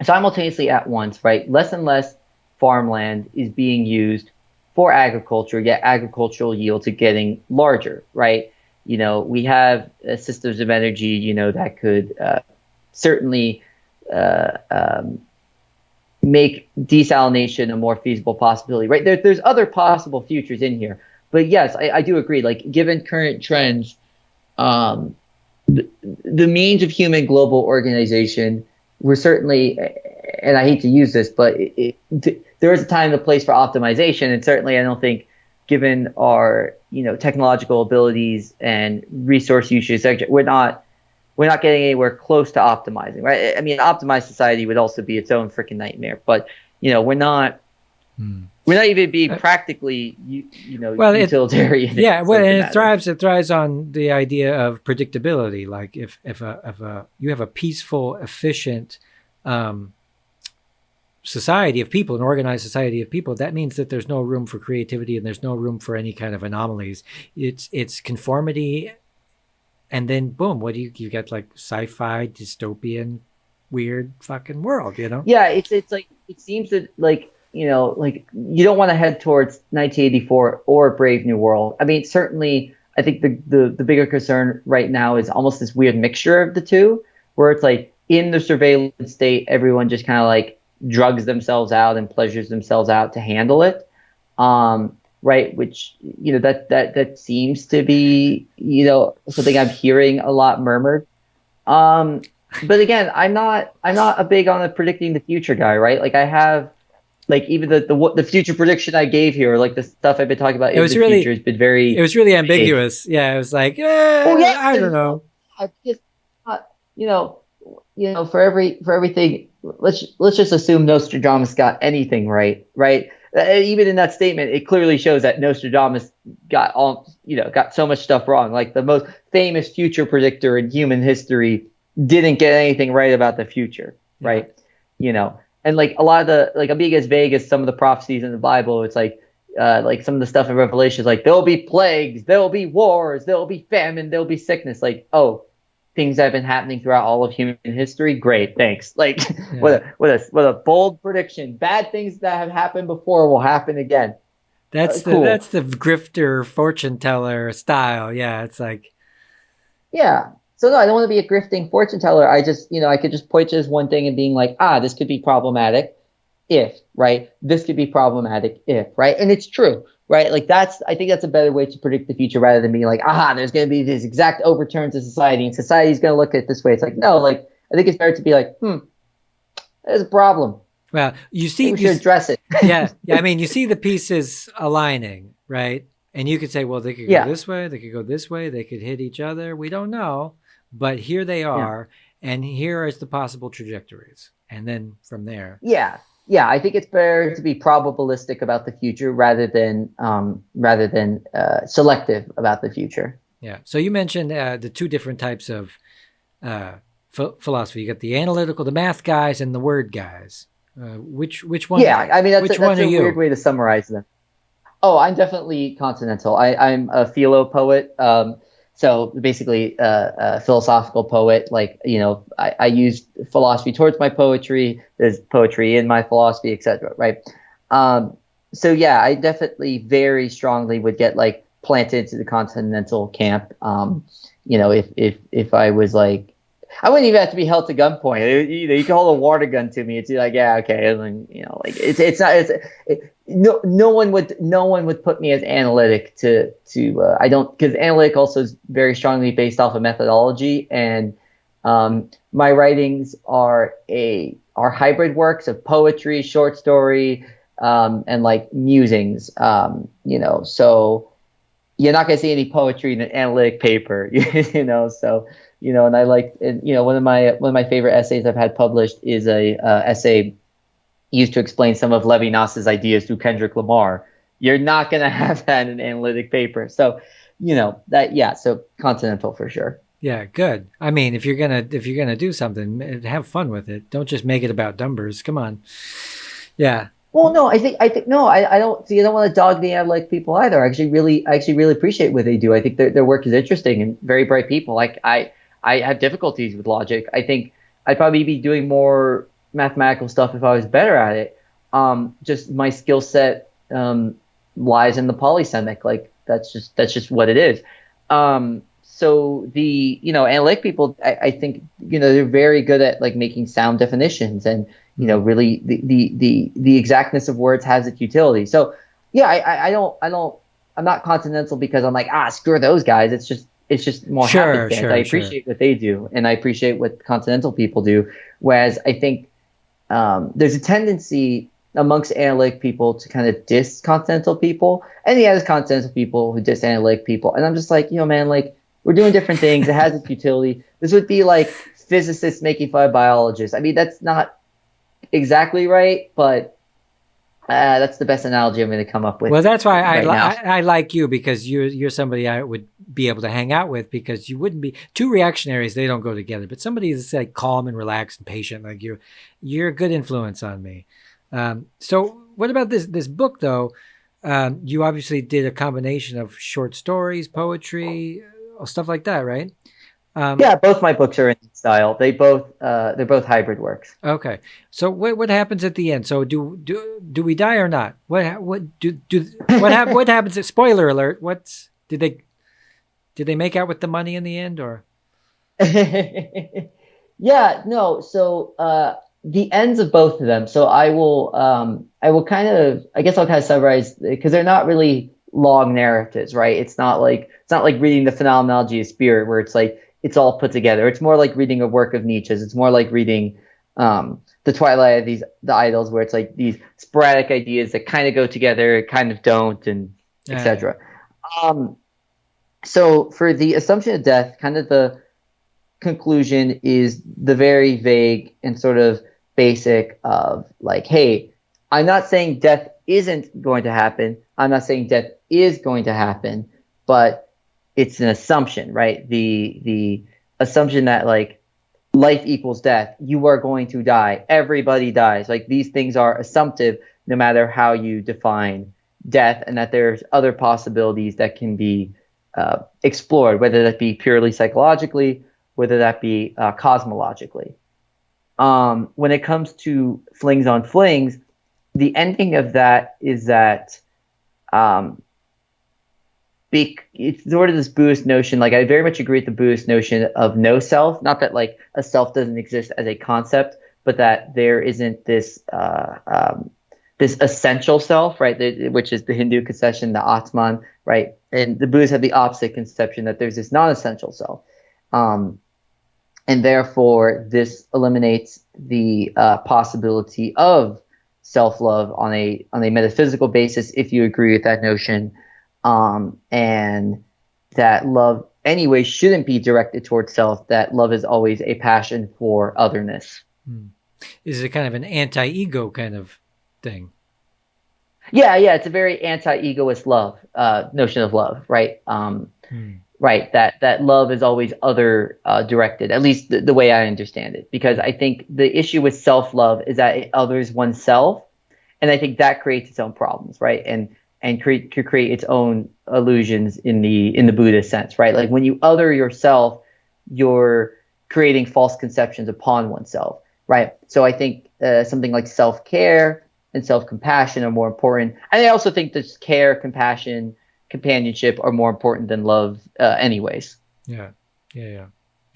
simultaneously at once, right, less and less farmland is being used for agriculture, yet agricultural yields are getting larger, right? We have systems of energy, that could certainly make desalination a more feasible possibility, right? There's other possible futures in here. But yes, I do agree. Like, given current trends, the means of human global organization, we're certainly, and I hate to use this, but there is a time and a place for optimization. And certainly, I don't think, given our technological abilities and resource usage, we're not getting anywhere close to optimizing, right? I mean, an optimized society would also be its own freaking nightmare. But we're not. We're not even being practically, utilitarian. Yeah, well, and it thrives on the idea of predictability. Like if you have a peaceful, efficient society of people, an organized society of people, that means that there's no room for creativity and there's no room for any kind of anomalies. It's conformity, and then boom, what do you get? Like sci-fi, dystopian, weird fucking world, Yeah, it's like, it seems that, like, like, you don't want to head towards 1984 or Brave New World. I mean, certainly, I think the bigger concern right now is almost this weird mixture of the two, where it's like, in the surveillance state, everyone just kind of like drugs themselves out and pleasures themselves out to handle it, right? Which that seems to be something I'm hearing a lot murmured. But again, I'm not a big on the predicting the future guy, right? Like, I have. Like, even the future prediction I gave here, like the stuff I've been talking about in the future, has been very. It was really ambiguous. Vague. Yeah, it was like, I don't know. Just, for everything, let's just assume Nostradamus got anything right, right? Even in that statement, it clearly shows that Nostradamus got so much stuff wrong. Like, the most famous future predictor in human history didn't get anything right about the future, right? And like a lot of the, like, I'm being as vague as some of the prophecies in the Bible. It's like some of the stuff in Revelation is like, there'll be plagues, there'll be wars, there'll be famine, there'll be sickness. Like, oh, things that have been happening throughout all of human history. Great, thanks. Like, what a bold prediction. Bad things that have happened before will happen again. Cool. that's the grifter fortune teller style. Yeah, it's like Yeah. So no, I don't want to be a grifting fortune teller. I just, I could just point to this one thing and being like, this could be problematic if, right? This could be problematic if, right? And it's true, right? Like I think that's a better way to predict the future rather than being like, there's going to be this exact overturn to society and society's going to look at it this way. It's like, no, like, I think it's better to be like, there's a problem. well, I think we should address it. yeah, yeah. I mean, you see the pieces aligning, right? And you could say, well, they could go Yeah. this way, they could go this way, they could hit each other. We don't know, but here they Yeah. are, and here is the possible trajectories, and then from there. Yeah. Yeah. I think it's better to be probabilistic about the future rather than selective about the future. Yeah. So you mentioned the two different types of philosophy. You got the analytical, the math guys, and the word guys. Which one? Yeah, I mean Which that's one are a weird you? way to summarize them. Oh, I'm definitely continental. I'm a philo poet. So basically, a philosophical poet. Like, I use philosophy towards my poetry. There's poetry in my philosophy, etc. Right. So yeah, I definitely very strongly would get like planted into the continental camp. If I was like, I wouldn't even have to be held to gunpoint. You can hold a water gun to me. It's like, yeah, okay. And then, like it's not. No one would put me as analytic I don't, because analytic also is very strongly based off of methodology, and my writings are hybrid works of poetry, short story, and like musings. So you're not going to see any poetry in an analytic paper. So and I like, and one of my favorite essays I've had published is a essay used to explain some of Levinas's ideas through Kendrick Lamar. You're not going to have that in an analytic paper. So, so continental for sure. Yeah, good. I mean, if you're gonna do something, have fun with it. Don't just make it about numbers. Come on. Yeah. Well, no, I think no, I don't see. I don't want to dog the analytic people either. I actually really appreciate what they do. I think their work is interesting and very bright people. Like I have difficulties with logic. I think I'd probably be doing more mathematical stuff if I was better at it. Just my skill set lies in the polysemic. Like that's just what it is. So the analytic people, I think they're very good at like making sound definitions, and really the exactness of words has its utility. So yeah, I'm not continental because I'm like, screw those guys. It's just more Sure, happenstance. I sure, sure. appreciate what they do, and I appreciate what continental people do. Whereas I think there's a tendency amongst analytic people to kind of diss continental people, and there's continental people who diss analytic people, and I'm just like, man, like we're doing different things. It has its utility. This would be like physicists making fun of biologists. I mean, that's not exactly right, but that's the best analogy I'm going to come up with Well, that's why right now. I like you, because you're somebody I would be able to hang out with, because you wouldn't be two reactionaries. They don't go together. But somebody that's like calm and relaxed and patient like you're a good influence on me. So what about this book though? You obviously did a combination of short stories, poetry, stuff like that, right? Um, Yeah, both my books are in that style. They're both hybrid works. okay. So what happens at the end? So do we die or not? What happens? Spoiler alert. Did they make out with the money in the end, or? Yeah, no. So the ends of both of them. So I will kind of, I guess I'll kind of summarize, because they're not really long narratives, right? It's not like reading the Phenomenology of Spirit where it's like it's all put together. It's more like reading a work of Nietzsche's. It's more like reading the Twilight of the Idols, where it's like these sporadic ideas that kind of go together, kind of don't, and Yeah. etc. Um, so for the Assumption of Death, kind of the conclusion is the very vague and sort of basic of like, hey, I'm not saying death isn't going to happen. I'm not saying death is going to happen, but it's an assumption, right? The assumption that like life equals death. You are going to die. Everybody dies. Like these things are assumptive no matter how you define death, and that there's other possibilities that can be explored, whether that be purely psychologically, whether that be cosmologically. When it comes to Flings on Flings, the ending of that is that um, it's sort of this Buddhist notion. Like I very much agree with the Buddhist notion of no self. Not that like a self doesn't exist as a concept, but that there isn't this essential self, right? Which is the Hindu conception, the Atman, right? And the Buddhists have the opposite conception that there's this non-essential self, um, and therefore this eliminates the possibility of self-love on a metaphysical basis, if you agree with that notion, and that love anyway shouldn't be directed towards self. That love is always a passion for otherness. Is it kind of an anti-ego kind of thing? Yeah, yeah, it's a very anti-egoist love notion of love, right? Right, that love is always other directed, at least the way I understand it. Because I think the issue with self-love is that it others oneself, and I think that creates its own problems, right? And could create its own illusions in the Buddhist sense, right? Like when you other yourself, you're creating false conceptions upon oneself, right? So I think something like self-care and self-compassion are more important. And I also think that care, compassion, companionship are more important than love, anyways. Yeah, yeah.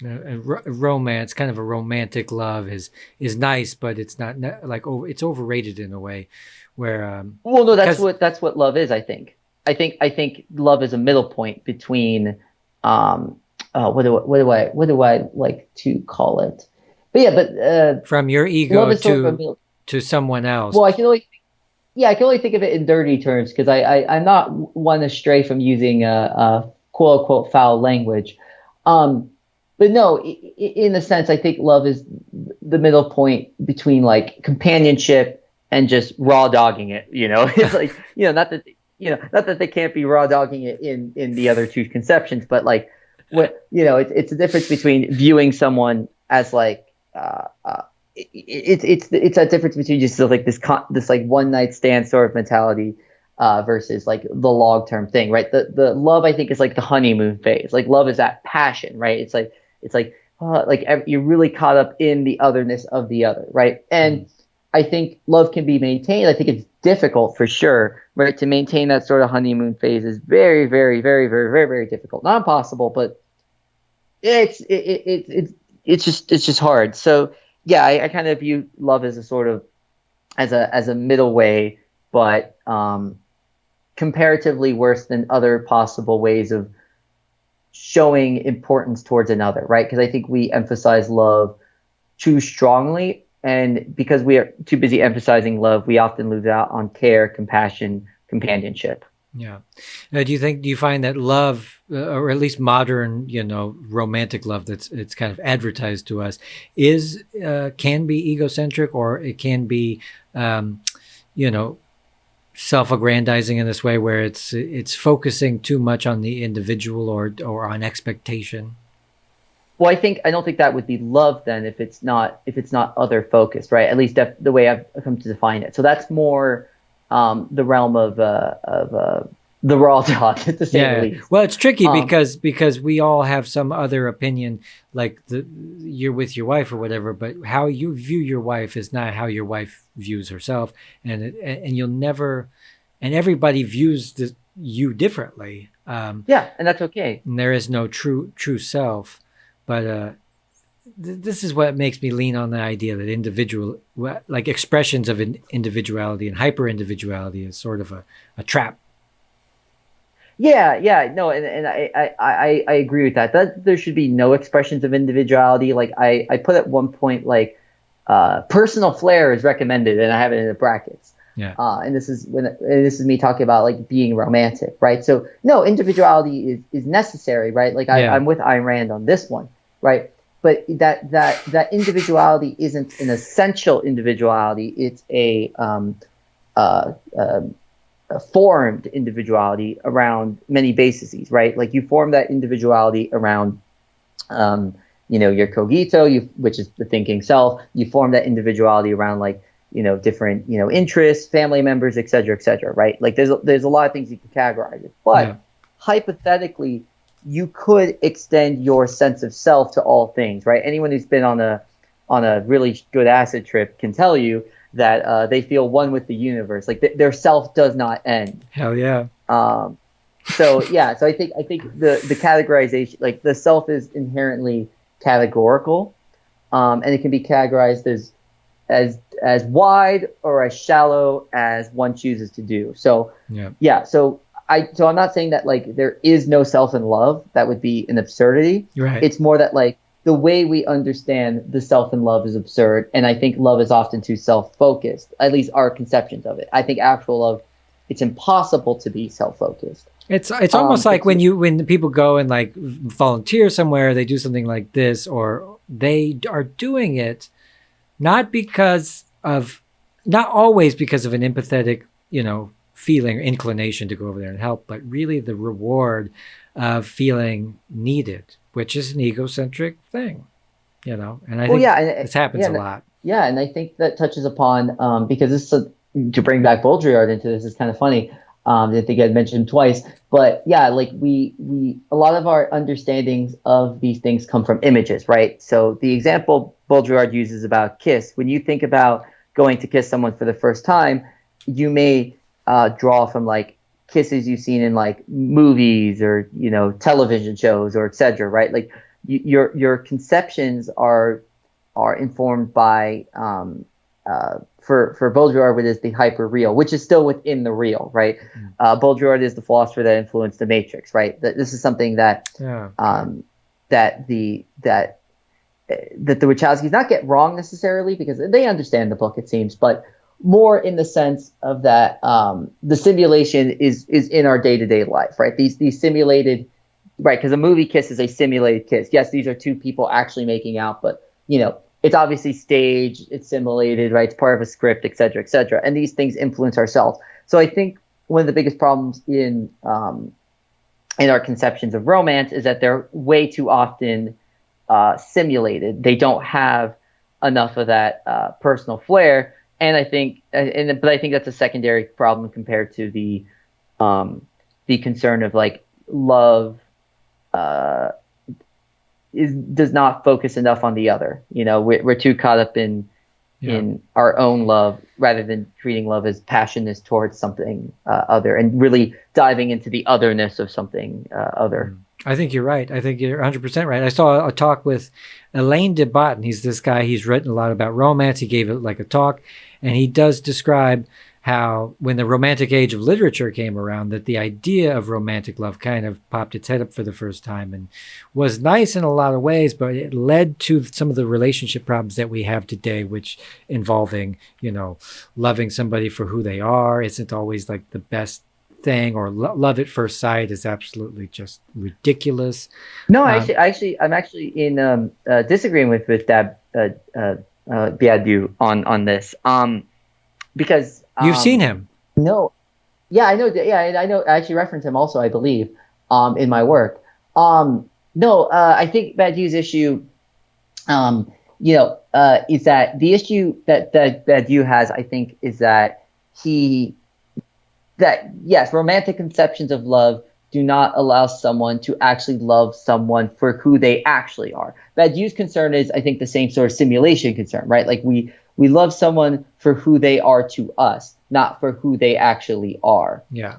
And romance, kind of a romantic love, is nice, but it's not like it's overrated in a way, where Well, no, because that's what love is. I think love is a middle point between what do I like to call it? But yeah, but from your love ego is sort of a middle. to someone else. Well, I can only think of it in dirty terms because I'm not one to stray from using quote unquote foul language. But no, in a sense, I think love is the middle point between like companionship and just raw dogging it. You know, it's like not that they can't be raw dogging it in the other two conceptions, but like it's a difference between viewing someone as like it's a difference between just like this like one night stand sort of mentality versus like the long term thing, right? The love I think is like the honeymoon phase. Like love is that passion, right? It's like you're really caught up in the otherness of the other, right? And I think love can be maintained. I think it's difficult for sure, right? To maintain that sort of honeymoon phase is very, very, very, very, very, very difficult. Not impossible, but it's just hard. So yeah, I kind of view love as a sort of as a middle way, but comparatively worse than other possible ways of showing importance towards another, right? Because I think we emphasize love too strongly, and because we are too busy emphasizing love, we often lose out on care, compassion, companionship. Yeah. Do you find that love, or at least modern, romantic love that's it's kind of advertised to us, can be egocentric, or it can be, you know, self-aggrandizing in this way where it's focusing too much on the individual or on expectation? Well, I don't think that would be love then if it's not other focused, right? At least the way I've come to define it. So that's more the realm of the raw dog, to say the least. Well, it's tricky because we all have some other opinion, like you're with your wife or whatever, but how you view your wife is not how your wife views herself, and you'll never, and everybody views you differently. Yeah, and that's okay. And there is no true self, but this is what makes me lean on the idea that like expressions of individuality and hyper individuality is sort of a trap. Yeah, no, and I agree with that. That there should be no expressions of individuality. Like I put at one point like personal flair is recommended, and I have it in the brackets. Yeah. And this is me talking about like being romantic, right? So no, individuality is necessary, right? Like I'm with Ayn Rand on this one, right? But that individuality isn't an essential individuality. It's a formed individuality around many bases, right? Like you form that individuality around, your cogito, which is the thinking self. You form that individuality around like, different, interests, family members, et cetera, right? Like there's a lot of things you can categorize it, but hypothetically, you could extend your sense of self to all things, right? Anyone who's been on a really good acid trip can tell you they feel one with the universe. Like their self does not end. Hell yeah. So yeah, so I think the categorization, like the self is inherently categorical, and it can be categorized as wide or as shallow as one chooses to do. So Yeah. yeah, so I'm not saying that like there is no self in love. That would be an absurdity. Right. It's more that like the way we understand the self in love is absurd, and I think love is often too self-focused. At least our conceptions of it. I think actual love, it's impossible to be self-focused. It's almost like when people go and like volunteer somewhere, they do something like this, or they are doing it not always because of an empathetic, feeling or inclination to go over there and help, but really the reward of feeling needed, which is an egocentric thing, And I think this happens a lot. Yeah, and I think that touches upon because this is to bring back Baudrillard into this is kind of funny. I think I'd mentioned twice, but yeah, like we a lot of our understandings of these things come from images, right? So the example Baudrillard uses about kiss, when you think about going to kiss someone for the first time, you may draw from like kisses you've seen in like movies or television shows or etc. Right? Like your conceptions are informed by for Baudrillard, it is the hyper real, which is still within the real, right? Baudrillard is the philosopher that influenced the Matrix, right? This is something that that the Wachowskis not get wrong necessarily, because they understand the book, it seems, but more in the sense of that the simulation is in our day-to-day life, right? These simulated, right? Because a movie kiss is a simulated kiss. Yes, these are two people actually making out, but it's obviously staged, it's simulated, right? It's part of a script, et cetera, et cetera. And these things influence ourselves. So I think one of the biggest problems in our conceptions of romance is that they're way too often simulated. They don't have enough of that personal flair. And I think, but I think that's a secondary problem compared to the concern of like love. Does not focus enough on the other. We're too caught up in our own love rather than treating love as passionate towards something other and really diving into the otherness of something other. I think you're right. I think you're 100% right. I saw a talk with Alain de Botton. He's this guy. He's written a lot about romance. He gave it like a talk, and he does describe how when the romantic age of literature came around, that the idea of romantic love kind of popped its head up for the first time and was nice in a lot of ways, but it led to some of the relationship problems that we have today, which involving, loving somebody for who they are isn't always like the best thing, or love at first sight is absolutely just ridiculous. No, I'm actually in disagreeing with Biadu on this. Because you've seen him. No. Yeah, I know. Yeah, I know. I actually reference him also, I believe, in my work. No, I think Badiou's issue, is that the issue that Badiou has, I think, is that yes, romantic conceptions of love do not allow someone to actually love someone for who they actually are. Badiou's concern is, I think, the same sort of simulation concern, right? Like we love someone for who they are to us, not for who they actually are. Yeah.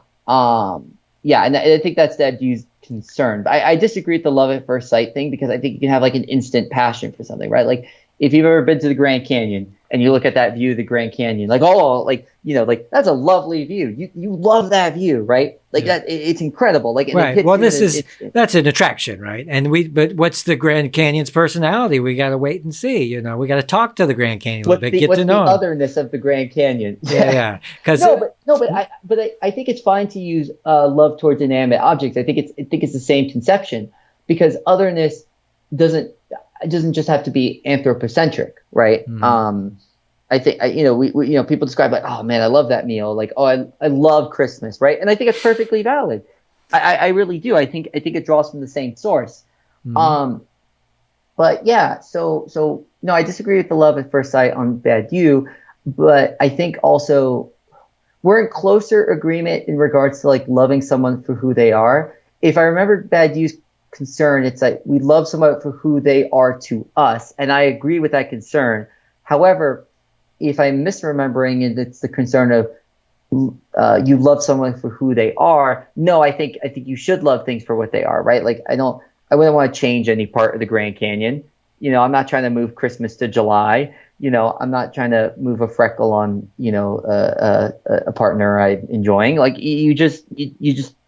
Yeah, and I think that's Badiou's concern. But I disagree with the love at first sight thing, because I think you can have like an instant passion for something, right? Like if you've ever been to the Grand Canyon and you look at that view of the Grand Canyon, like, oh, like, like that's a lovely view. You love that view, right? Like it's incredible. Like, right. Well, that's an attraction, right? But what's the Grand Canyon's personality? We got to wait and see. We got to talk to the Grand Canyon a little bit, get to know the otherness of the Grand Canyon. Yeah. Because I think it's fine to use love towards inanimate objects. I think it's the same conception, because otherness doesn't just have to be anthropocentric, right? Mm-hmm. I think we people describe like, oh man, I love that meal, like, oh, I love Christmas, right? And I think it's perfectly valid. I really do. I think it draws from the same source. Mm-hmm. But yeah, so no, I disagree with the love at first sight on Badiou, but I think also we're in closer agreement in regards to like loving someone for who they are. If I remember Badiou's concern, it's like we love someone for who they are to us, and I agree with that concern. However, if I'm misremembering it, it's the concern of you love someone for who they are. No, I think you should love things for what they are, right? Like I wouldn't want to change any part of the Grand Canyon. I'm not trying to move Christmas to July. I'm not trying to move a freckle on, a partner I'm enjoying. Like you just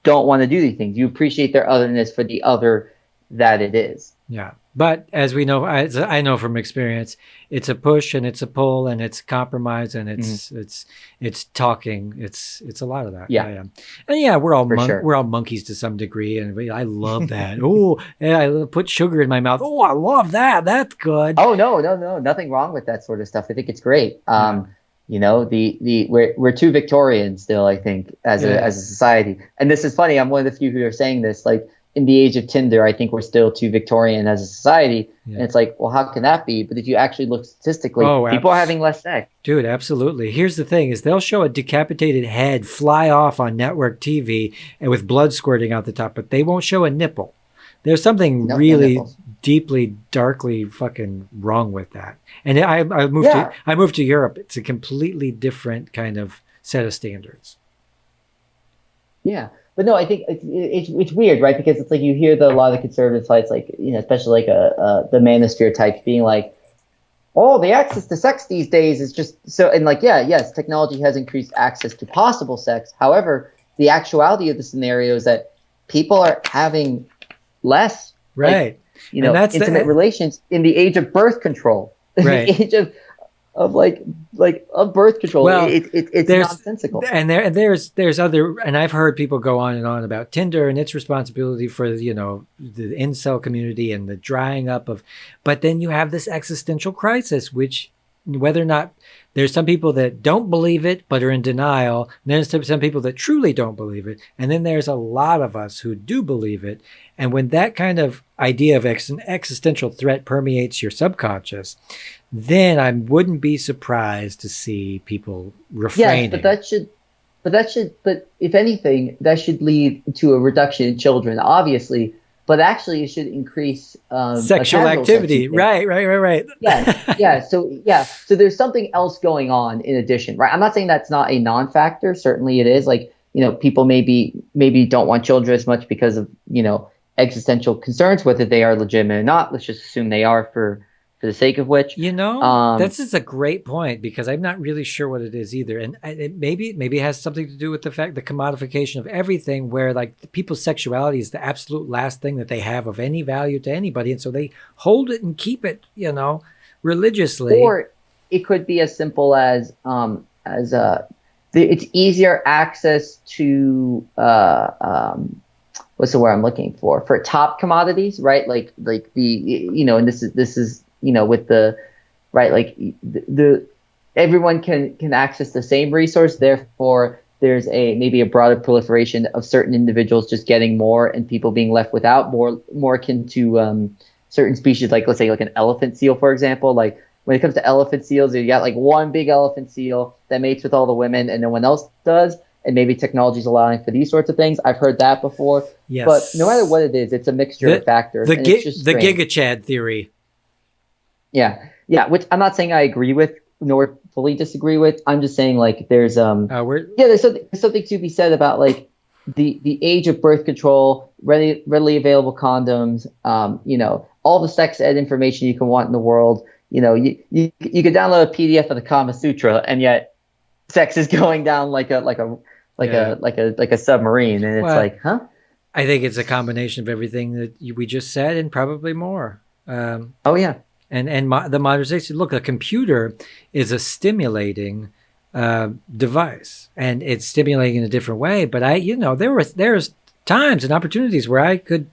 don't want to do these things. You appreciate their otherness for the other that it is. Yeah. But as we know, I know from experience, it's a push and it's a pull and it's compromise and it's talking. It's a lot of that. Yeah, Yeah. And yeah, we're all for sure. we're all monkeys to some degree, and I love that. Oh, yeah, I put sugar in my mouth. Oh, I love that. That's good. Oh no, no, no, nothing wrong with that sort of stuff. I think it's great. Yeah. The we're too Victorian still, I think, as Yeah. a society. And this is funny. I'm one of the few who are saying this. Like in the age of Tinder, I think we're still too Victorian as a society. Yeah. And it's like, well, how can that be? But if you actually look statistically, people are having less sex. Dude, absolutely. Here's the thing: is they'll show a decapitated head fly off on network TV and with blood squirting out the top, but they won't show a nipple. There's something No really nipples. deeply, darkly fucking wrong with that. And Yeah. I moved to Europe. It's a completely different kind of set of standards. Yeah, but no, I think it's weird, right? Because it's like you hear a lot of the conservative sites, like especially like the manosphere types, being like, "Oh, the access to sex these days is just so," and like, yeah, yes, technology has increased access to possible sex. However, the actuality of the scenario is that people are having less, Right. like, And that's intimate relations in the age of birth control, in Right. the age of of birth control. Well, It's there's nonsensical. there's other, and I've heard people go on and on about Tinder and its responsibility for the incel community and the drying up of, but then you have this existential crisis, which whether or not there's some people that don't believe it but are in denial, and there's some people that truly don't believe it, and then there's a lot of us who do believe it. And when that kind of idea of an existential threat permeates your subconscious, then I wouldn't be surprised to see people refraining. Yes, but if anything, that should lead to a reduction in children, obviously. But actually, it should increase Sexual casual activity. sex. Right. So there's something else going on in addition, right? I'm not saying that's not a non-factor. Certainly, it is. Like people maybe don't want children as much because of existential concerns, whether they are legitimate or not. Let's just assume they are for the sake of which. This is a great point, because I'm not really sure what it is either. And maybe it has something to do with the commodification of everything, where like people's sexuality is the absolute last thing that they have of any value to anybody. And so they hold it and keep it, religiously. Or it could be as simple as it's easier access to what's the word I'm looking for top commodities, right? Like and this is with the right, like the everyone can access the same resource. Therefore, there's maybe a broader proliferation of certain individuals just getting more and people being left without, more akin to certain species, like let's say like an elephant seal, for example. Like when it comes to elephant seals, you got like one big elephant seal that mates with all the women and no one else does. And maybe technology is allowing for these sorts of things. I've heard that before. Yes. But no matter what it is, it's a mixture of factors. The strange. Giga Chad theory. Yeah, which I'm not saying I agree with nor fully disagree with. I'm just saying like there's there's something to be said about like the age of birth control, readily available condoms, all the sex ed information you can want in the world. You could download a PDF of the Kama Sutra, and yet sex is going down like a submarine, and it's like, huh? I think it's a combination of everything that we just said and probably more. Oh yeah. And the modernization. Look, a computer is a stimulating device, and it's stimulating in a different way. But there's times and opportunities where I could,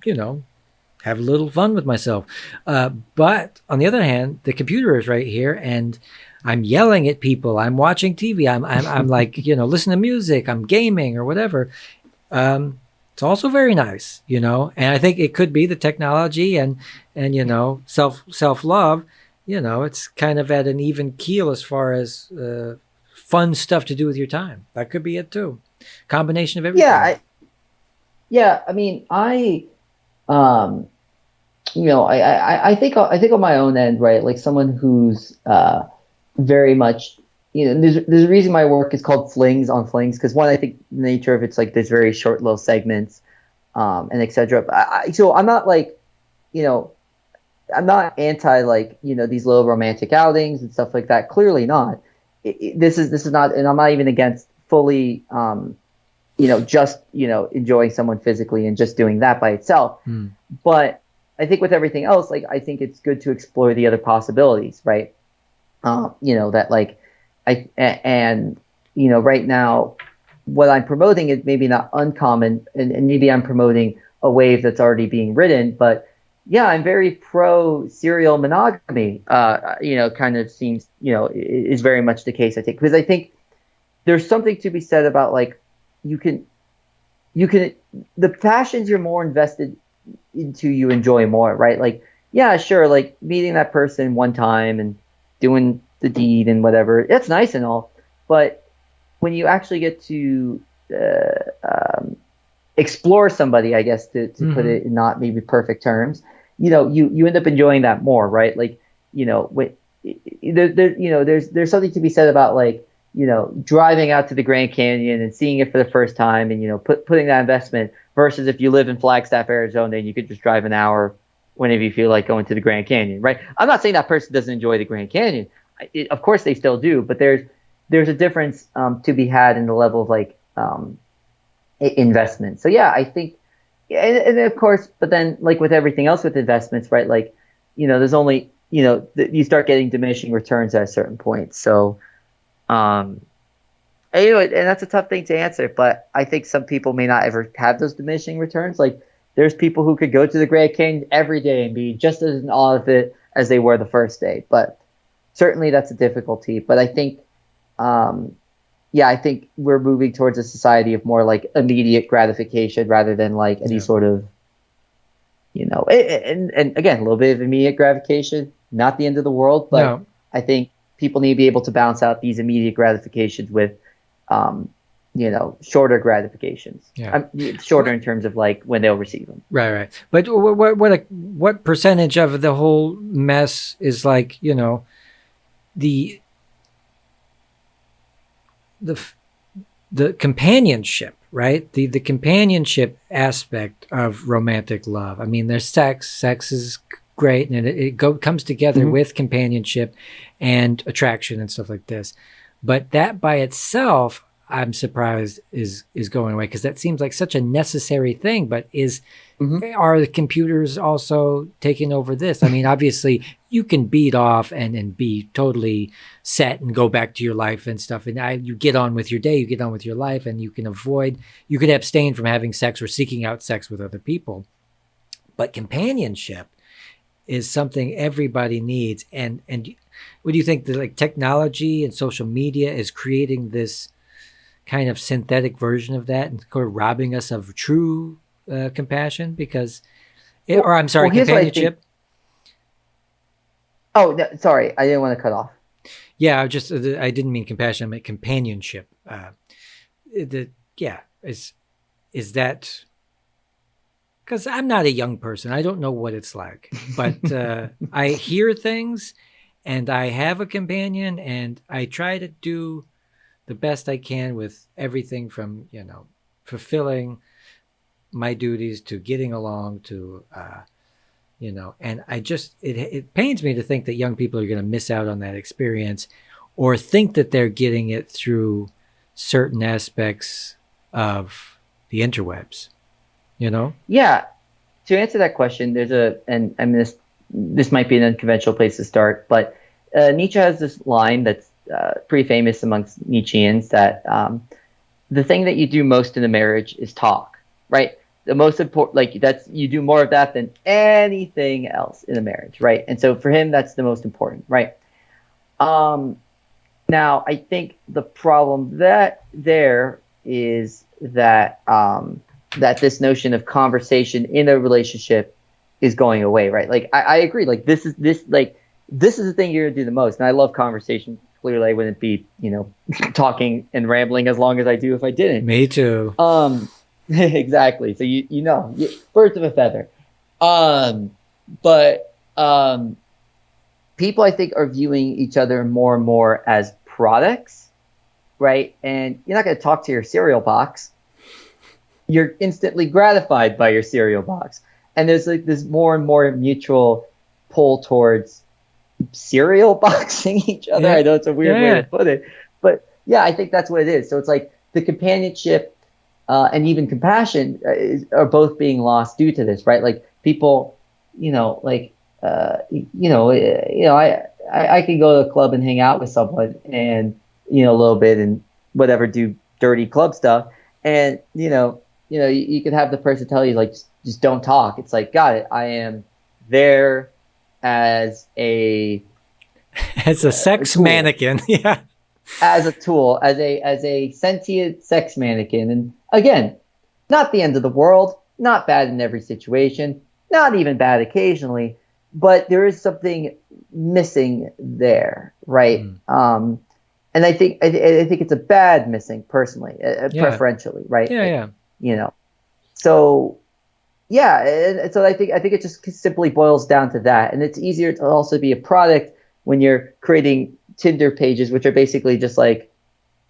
have a little fun with myself. But on the other hand, the computer is right here, and I'm yelling at people. I'm watching TV. I'm like, listening to music. I'm gaming or whatever. It's also very nice, and I think it could be the technology and self-love, it's kind of at an even keel as far as fun stuff to do with your time. That could be it too. Combination of everything. I mean, I think on my own end, right? Like someone who's very much there's a reason my work is called Flings on Flings, because one, I think the nature of it's like there's very short little segments, and etc. So I'm not like, you know, I'm not anti like, these little romantic outings and stuff like that. Clearly not. This is not, and I'm not even against fully, just enjoying someone physically and just doing that by itself. But I think with everything else, like I think it's good to explore the other possibilities, right? That like and right now what I'm promoting is maybe not uncommon, and maybe I'm promoting a wave that's already being ridden, but yeah, I'm very pro serial monogamy. Kind of seems, is very much the case, I think, because I think there's something to be said about like you can the passions you're more invested into, you enjoy more, right? Like, yeah, sure, like meeting that person one time and doing the deed and whatever, it's nice and all, but when you actually get to explore somebody, I guess, to put it in not maybe perfect terms, you end up enjoying that more, right? Like, there's something to be said about like, driving out to the Grand Canyon and seeing it for the first time, and putting that investment, versus if you live in Flagstaff, Arizona, and you could just drive an hour whenever you feel like going to the Grand Canyon, right? I'm not saying that person doesn't enjoy the Grand Canyon. Of course they still do, but there's a difference to be had in the level of like investment. So yeah, I think, and of course, but then like with everything else with investments, right? Like, there's only, you start getting diminishing returns at a certain point. So, and that's a tough thing to answer, but I think some people may not ever have those diminishing returns. Like there's people who could go to the Grand Canyon every day and be just as in awe of it as they were the first day. But certainly that's a difficulty. But I think, I think we're moving towards a society of more like immediate gratification rather than like any sort of, and again, a little bit of immediate gratification, not the end of the world, but I think people need to be able to balance out these immediate gratifications with, shorter gratifications. Shorter in terms of like when they'll receive them. Right. But what percentage of the whole mess is like, the companionship, right? The companionship aspect of romantic love. I mean, there's sex. Sex is great, and it comes together with companionship and attraction and stuff like this. But that by itself, I'm surprised is going away, because that seems like such a necessary thing. But are the computers also taking over this? I mean, obviously you can beat off and be totally set and go back to your life and stuff. And you get on with your day, you get on with your life, and you can abstain from having sex or seeking out sex with other people. But companionship is something everybody needs. And what do you think that like technology and social media is creating this kind of synthetic version of that and sort of robbing us of true compassion? Because, companionship. Oh, no, sorry, I didn't want to cut off. Yeah, I didn't mean compassion. I meant companionship. Is that? Because I'm not a young person, I don't know what it's like. But I hear things, and I have a companion, and I try to do the best I can with everything from fulfilling my duties to getting along to and I just it pains me to think that young people are going to miss out on that experience, or think that they're getting it through certain aspects of the interwebs. Yeah, to answer that question, this might be an unconventional place to start, but Nietzsche has this line that's pretty famous amongst Nietzscheans, that the thing that you do most in a marriage is talk, right? The most important, like you do more of that than anything else in a marriage, right? And so for him, that's the most important, right? Now, I think the problem there is that that this notion of conversation in a relationship is going away, right? Like I agree, like this is the thing you're gonna do the most, and I love conversation. Clearly, I wouldn't be talking and rambling as long as I do if I didn't. Me too. Exactly. So birds of a feather. But people, I think, are viewing each other more and more as products, right? And you're not going to talk to your cereal box. You're instantly gratified by your cereal box. And there's like this more and more mutual pull towards cereal boxing each other. Yeah. I know it's a weird way Yeah. to put it, but yeah, I think that's what it is. So it's like the companionship and even compassion are both being lost due to this, right? Like people, I can go to a club and hang out with someone and a little bit and whatever, do dirty club stuff, and you could have the person tell you like just don't talk. It's like, got it. I am there as a As a sex mannequin. Yeah. as a tool, as a sentient sex mannequin. And again, not the end of the world, not bad in every situation, not even bad occasionally, but there is something missing there, right? And I think it's a bad missing personally, preferentially, right? Yeah. So yeah, and so I think it just simply boils down to that, and it's easier to also be a product when you're creating Tinder pages, which are basically just like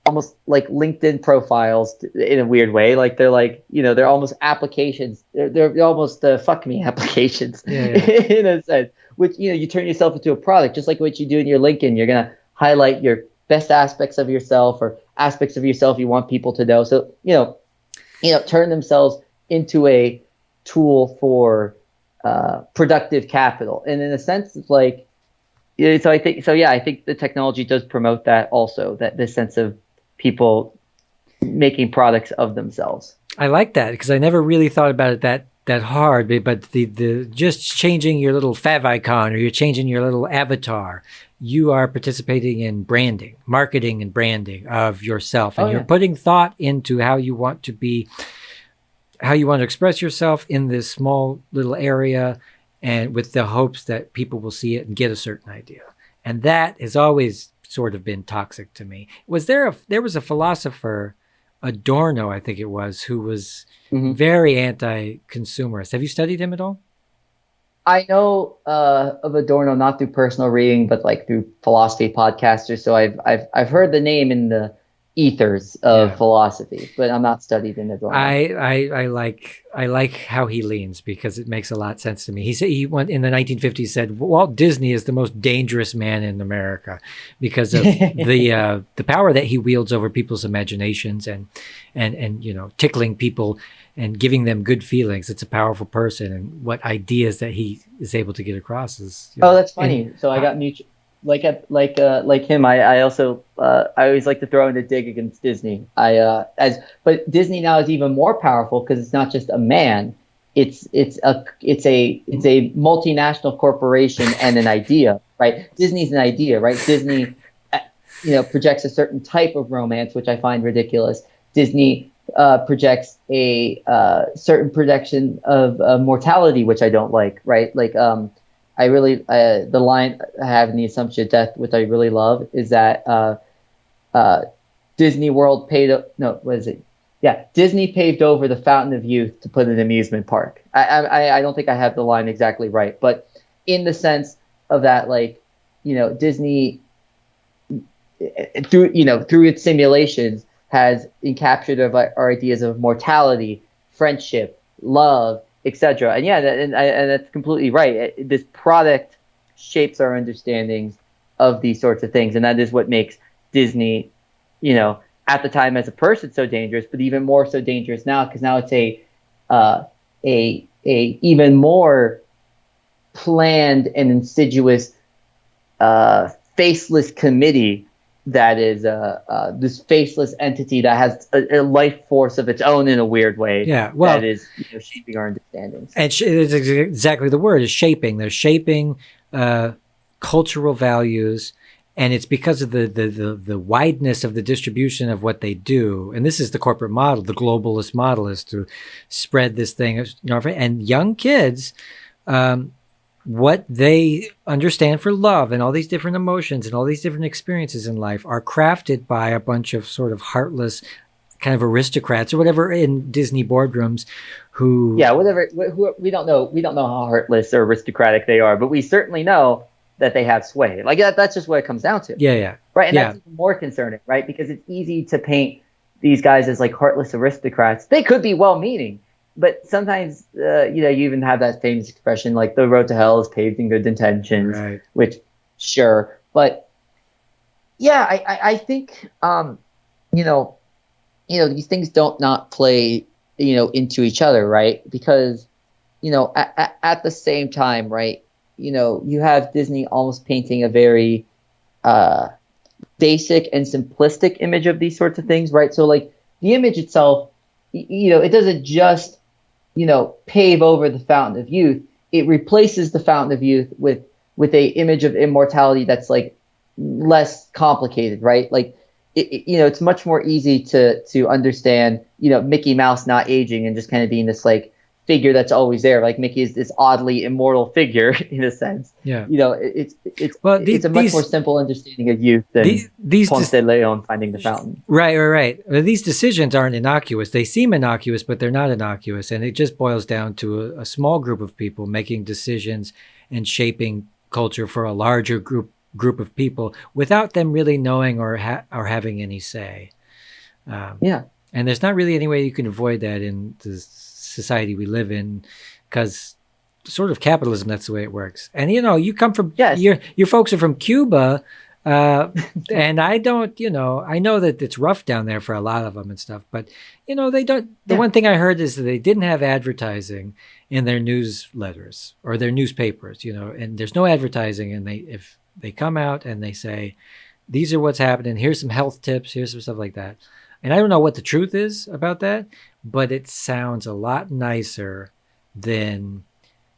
almost like LinkedIn profiles in a weird way. Like they're like, they're almost applications. They're almost fuck me applications in a sense, which, you turn yourself into a product, just like what you do in your LinkedIn. You're going to highlight your best aspects of yourself or aspects of yourself you want people to know. So, turn themselves into a tool for productive capital. And in a sense, it's like, so I think the technology does promote that also, that this sense of people making products of themselves. I like that because I never really thought about it that hard, but the just changing your little favicon or you're changing your little avatar, you are participating in branding, marketing and branding of yourself, and you're putting thought into how you want to be, how you want to express yourself in this small little area, and with the hopes that people will see it and get a certain idea. And that has always sort of been toxic to me. There was a philosopher, Adorno, I think it was, who was very anti-consumerist. Have you studied him at all? I know of Adorno, not through personal reading, but like through philosophy podcasters. So I've heard the name in the ethers of philosophy, but I'm not studied in Adorno. I like how he leans because it makes a lot of sense to me. He went in the 1950s, said Walt Disney is the most dangerous man in America because of the power that he wields over people's imaginations and tickling people and giving them good feelings. It's a powerful person, and what ideas that he is able to get across is. That's funny. So I got mutual. Like him, I also I always like to throw in a dig against Disney. But Disney now is even more powerful because it's not just a man; it's a multinational corporation and an idea, right? Disney's an idea, right? Disney, projects a certain type of romance, which I find ridiculous. Disney projects a certain projection of mortality, which I don't like, right? Like I really the line I have in The Assumption of Death, which I really love, is that Disney World Disney paved over the fountain of youth to put an amusement park. I don't think I have the line exactly right, but in the sense of that, like, Disney through its simulations has encaptured our ideas of mortality, friendship, love, etc. And and that's completely right. This product shapes our understandings of these sorts of things, and that is what makes Disney, at the time as a person, so dangerous, but even more so dangerous now, because now it's a even more planned and insidious, faceless committee that is this faceless entity that has a life force of its own in a weird way. Yeah, well, that is shaping our understandings. And it's exactly the word is shaping. They're shaping cultural values, and it's because of the wideness of the distribution of what they do. And this is the corporate model. The globalist model is to spread this thing. And young kids, what they understand for love and all these different emotions and all these different experiences in life are crafted by a bunch of sort of heartless kind of aristocrats or whatever in Disney boardrooms who we don't know how heartless or aristocratic they are, but we certainly know that they have sway. Like that's just what it comes down to. Yeah, yeah. Right. And Yeah. that's even more concerning, right? Because it's easy to paint these guys as like heartless aristocrats. They could be well-meaning, but sometimes, you even have that famous expression, like the road to hell is paved in good intentions, Right. which sure. But yeah, I think, these things don't not play, into each other, right? Because, at the same time, right, you have Disney almost painting a very, uh, basic and simplistic image of these sorts of things, right? So like the image itself, it doesn't just, pave over the fountain of youth. It replaces the fountain of youth with a image of immortality that's like less complicated, right? Like it's much more easy to understand, Mickey Mouse not aging and just kind of being this like figure that's always there. Like Mickey is this oddly immortal figure in a sense. Yeah. Well, It's a much more simple understanding of youth than Ponce de Leon finding the fountain. Right. Well, these decisions aren't innocuous. They seem innocuous, but they're not innocuous. And it just boils down to a small group of people making decisions and shaping culture for a larger group of people without them really knowing or having any say. Yeah. And there's not really any way you can avoid that in the society we live in, because sort of capitalism, that's the way it works. And you come from, yes, your folks are from Cuba, and I don't, I know that it's rough down there for a lot of them and stuff, but they don't. The one thing I heard is that they didn't have advertising in their newsletters or their newspapers, and there's no advertising, and if they come out and they say, these are what's happening, here's some health tips, here's some stuff like that. And I don't know what the truth is about that, but it sounds a lot nicer than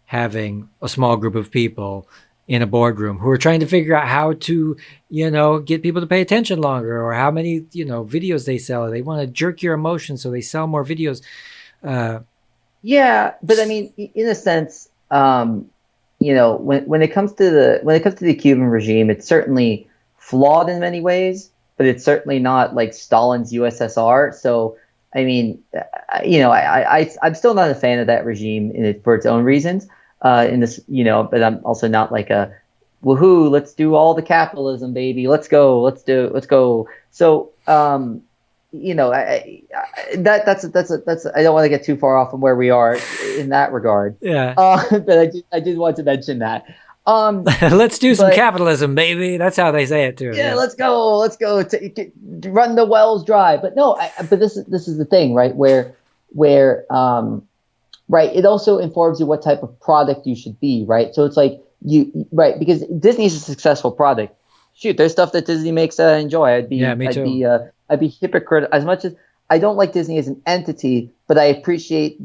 having a small group of people in a boardroom who are trying to figure out how to, get people to pay attention longer, or how many, videos they sell. They want to jerk your emotions, so they sell more videos. Yeah, but I mean, in a sense, when it comes to the Cuban regime, it's certainly flawed in many ways, but it's certainly not like Stalin's USSR. So, I mean, I'm still not a fan of that regime for its own reasons. In this, but I'm also not like a woohoo, let's do all the capitalism, baby. Let's go. So, that's I don't want to get too far off from where we are in that regard. Yeah. But I did want to mention that. Let's do some capitalism, baby. That's how they say it too. Yeah, let's go run the wells dry. But no, but this is the thing, right? Where right, it also informs you what type of product you should be, right? So it's like right, because Disney is a successful product. Shoot, there's stuff that Disney makes that I enjoy. Me too. I'd be hypocrite as much as I don't like Disney as an entity, but I appreciate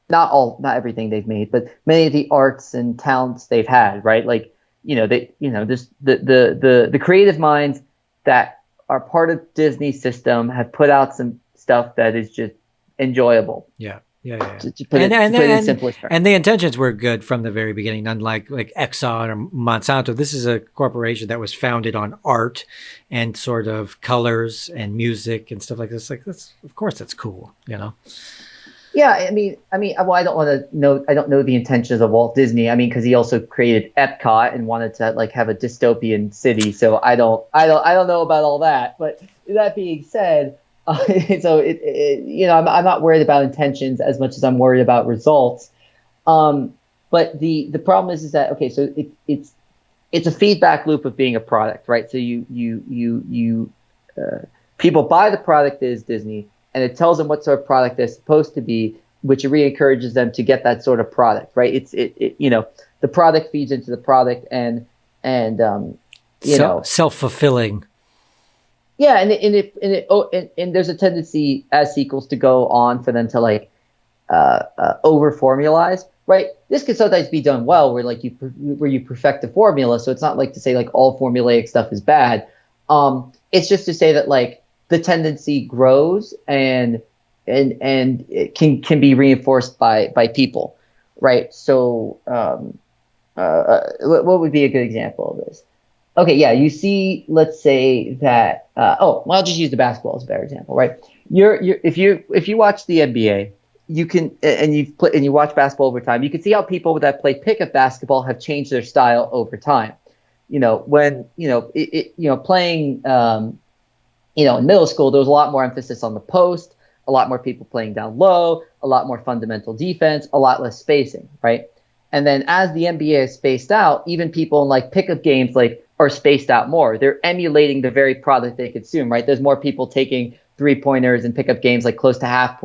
not everything they've made, but many of the arts and talents they've had, right? Like, this the creative minds that are part of Disney's system have put out some stuff that is just enjoyable. Yeah. To put it in simplest terms. And the intentions were good from the very beginning, unlike like Exxon or Monsanto. This is a corporation that was founded on art and sort of colors and music and stuff like this. Like of course that's cool, Yeah, I mean, well, I don't know the intentions of Walt Disney. I mean, because he also created Epcot and wanted to like have a dystopian city. So I don't know about all that. But that being said, so I'm not worried about intentions as much as I'm worried about results. But the problem is that okay, so it's a feedback loop of being a product, right? So you people buy the product that is Disney, and it tells them what sort of product they're supposed to be, which re-encourages them to get that sort of product, right? The product feeds into the product, and self-fulfilling. Yeah, and there's a tendency as sequels to go on for them to like over formalize, right? This could sometimes be done well, where you perfect the formula. So it's not like to say like all formulaic stuff is bad. It's just to say that like the tendency grows and it can be reinforced by people, right? So what would be a good example of this? Okay, yeah, you see, let's say that I'll just use the basketball as a better example, right? If you watch the NBA, you can, and you watch basketball over time, you can see how people that play pickup basketball have changed their style over time. When playing, in middle school, there was a lot more emphasis on the post, a lot more people playing down low, a lot more fundamental defense, a lot less spacing, right? And then as the NBA is spaced out, even people in like pickup games are spaced out more. They're emulating the very product they consume, right? There's more people taking 3-pointers in pickup games like close to half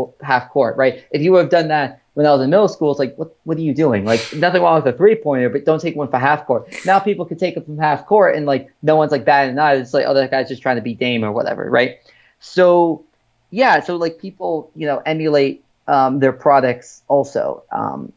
court, right? If you would have done that when I was in middle school, it's like, what are you doing? Like, nothing wrong with a 3-pointer, but don't take one for half court. Now people can take it from half court, and like no one's like batting an eye. It's like, oh, that guy's just trying to beat Dame or whatever, right? So yeah, so like people, emulate their products also,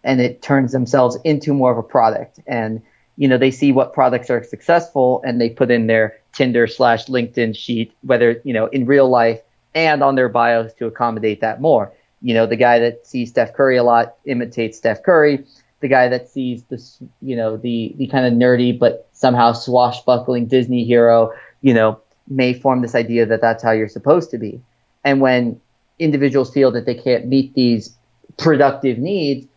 and it turns themselves into more of a product. And they see what products are successful, and they put in their Tinder/LinkedIn sheet, whether in real life and on their bios to accommodate that more. The guy that sees Steph Curry a lot imitates Steph Curry. The guy that sees this, the kind of nerdy but somehow swashbuckling Disney hero, may form this idea that that's how you're supposed to be. And when individuals feel that they can't meet these productive needs,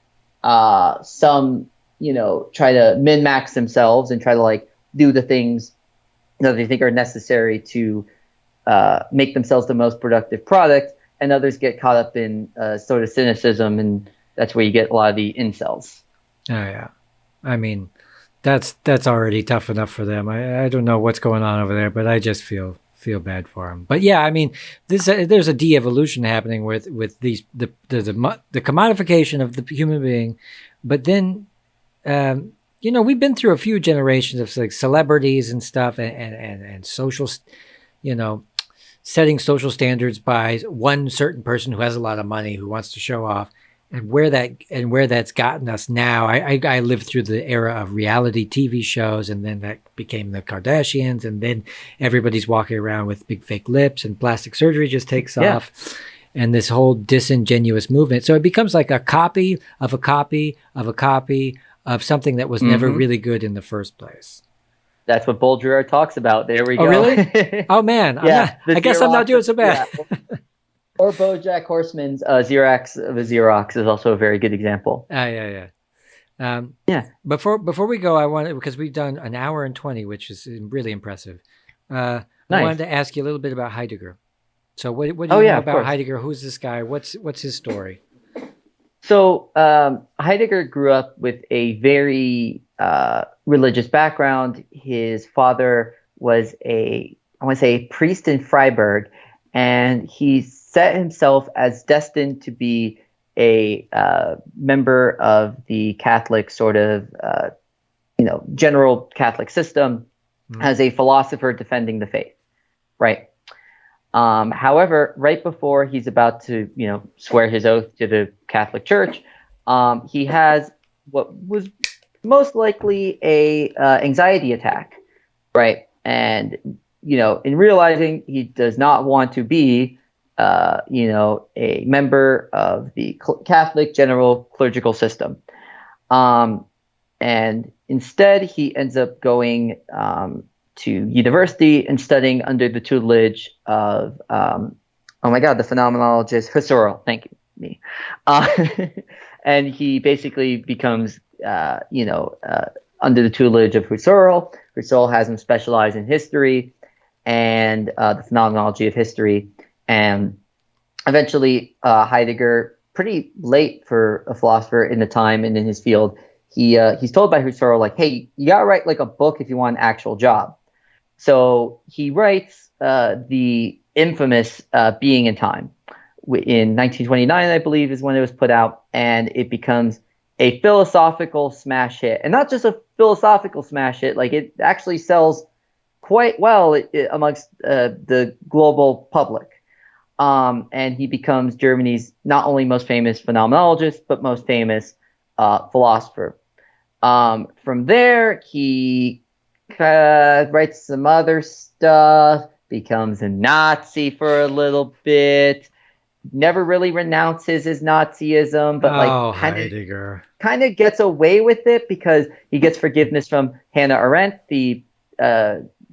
some, try to min-max themselves and try to like do the things that they think are necessary to make themselves the most productive product. And others get caught up in sort of cynicism, and that's where you get a lot of the incels. Oh yeah, I mean, that's already tough enough for them. I don't know what's going on over there, but I just feel bad for them. But yeah, I mean, there's a de-evolution happening with these the commodification of the human being, but then we've been through a few generations of like celebrities and stuff, and social, setting social standards by one certain person who has a lot of money who wants to show off, and where that's gotten us now. I lived through the era of reality TV shows, and then that became the Kardashians, and then everybody's walking around with big fake lips, and plastic surgery just takes off, and this whole disingenuous movement. So it becomes like a copy of a copy of a copy of something that was never really good in the first place. That's what brillirant talks about. There we go. Oh, really? Oh, man. Yeah. I guess I'm not doing so bad. Yeah. Or BoJack Horseman's Xerox of a Xerox is also a very good example. Yeah. Yeah. Before we go, I wanted, because we've done an hour and 20, which is really impressive. Nice. I wanted to ask you a little bit about Heidegger. So what do you know about Heidegger? Who's this guy? What's his story? So Heidegger grew up with a very religious background. His father was a priest in Freiburg, and he set himself as destined to be a member of the Catholic sort of, general Catholic system as a philosopher defending the faith, right? However, right before he's about to, swear his oath to the Catholic Church, he has what was most likely a anxiety attack, right? And in realizing he does not want to be, a member of the Catholic general clerical system, and instead he ends up going to university and studying under the tutelage of, the phenomenologist Husserl. Thank you, and he basically becomes, under the tutelage of Husserl. Husserl has him specialize in history and the phenomenology of history. And eventually, Heidegger, pretty late for a philosopher in the time and in his field, he's told by Husserl, like, hey, you gotta write like a book if you want an actual job. So he writes the infamous Being in Time in 1929, I believe, is when it was put out, and it becomes a philosophical smash hit. And not just a philosophical smash hit, like it actually sells quite well amongst the global public. And he becomes Germany's not only most famous phenomenologist, but most famous philosopher. From there, he writes some other stuff, becomes a Nazi for a little bit, never really renounces his Nazism, but kind of gets away with it because he gets forgiveness from Hannah Arendt, the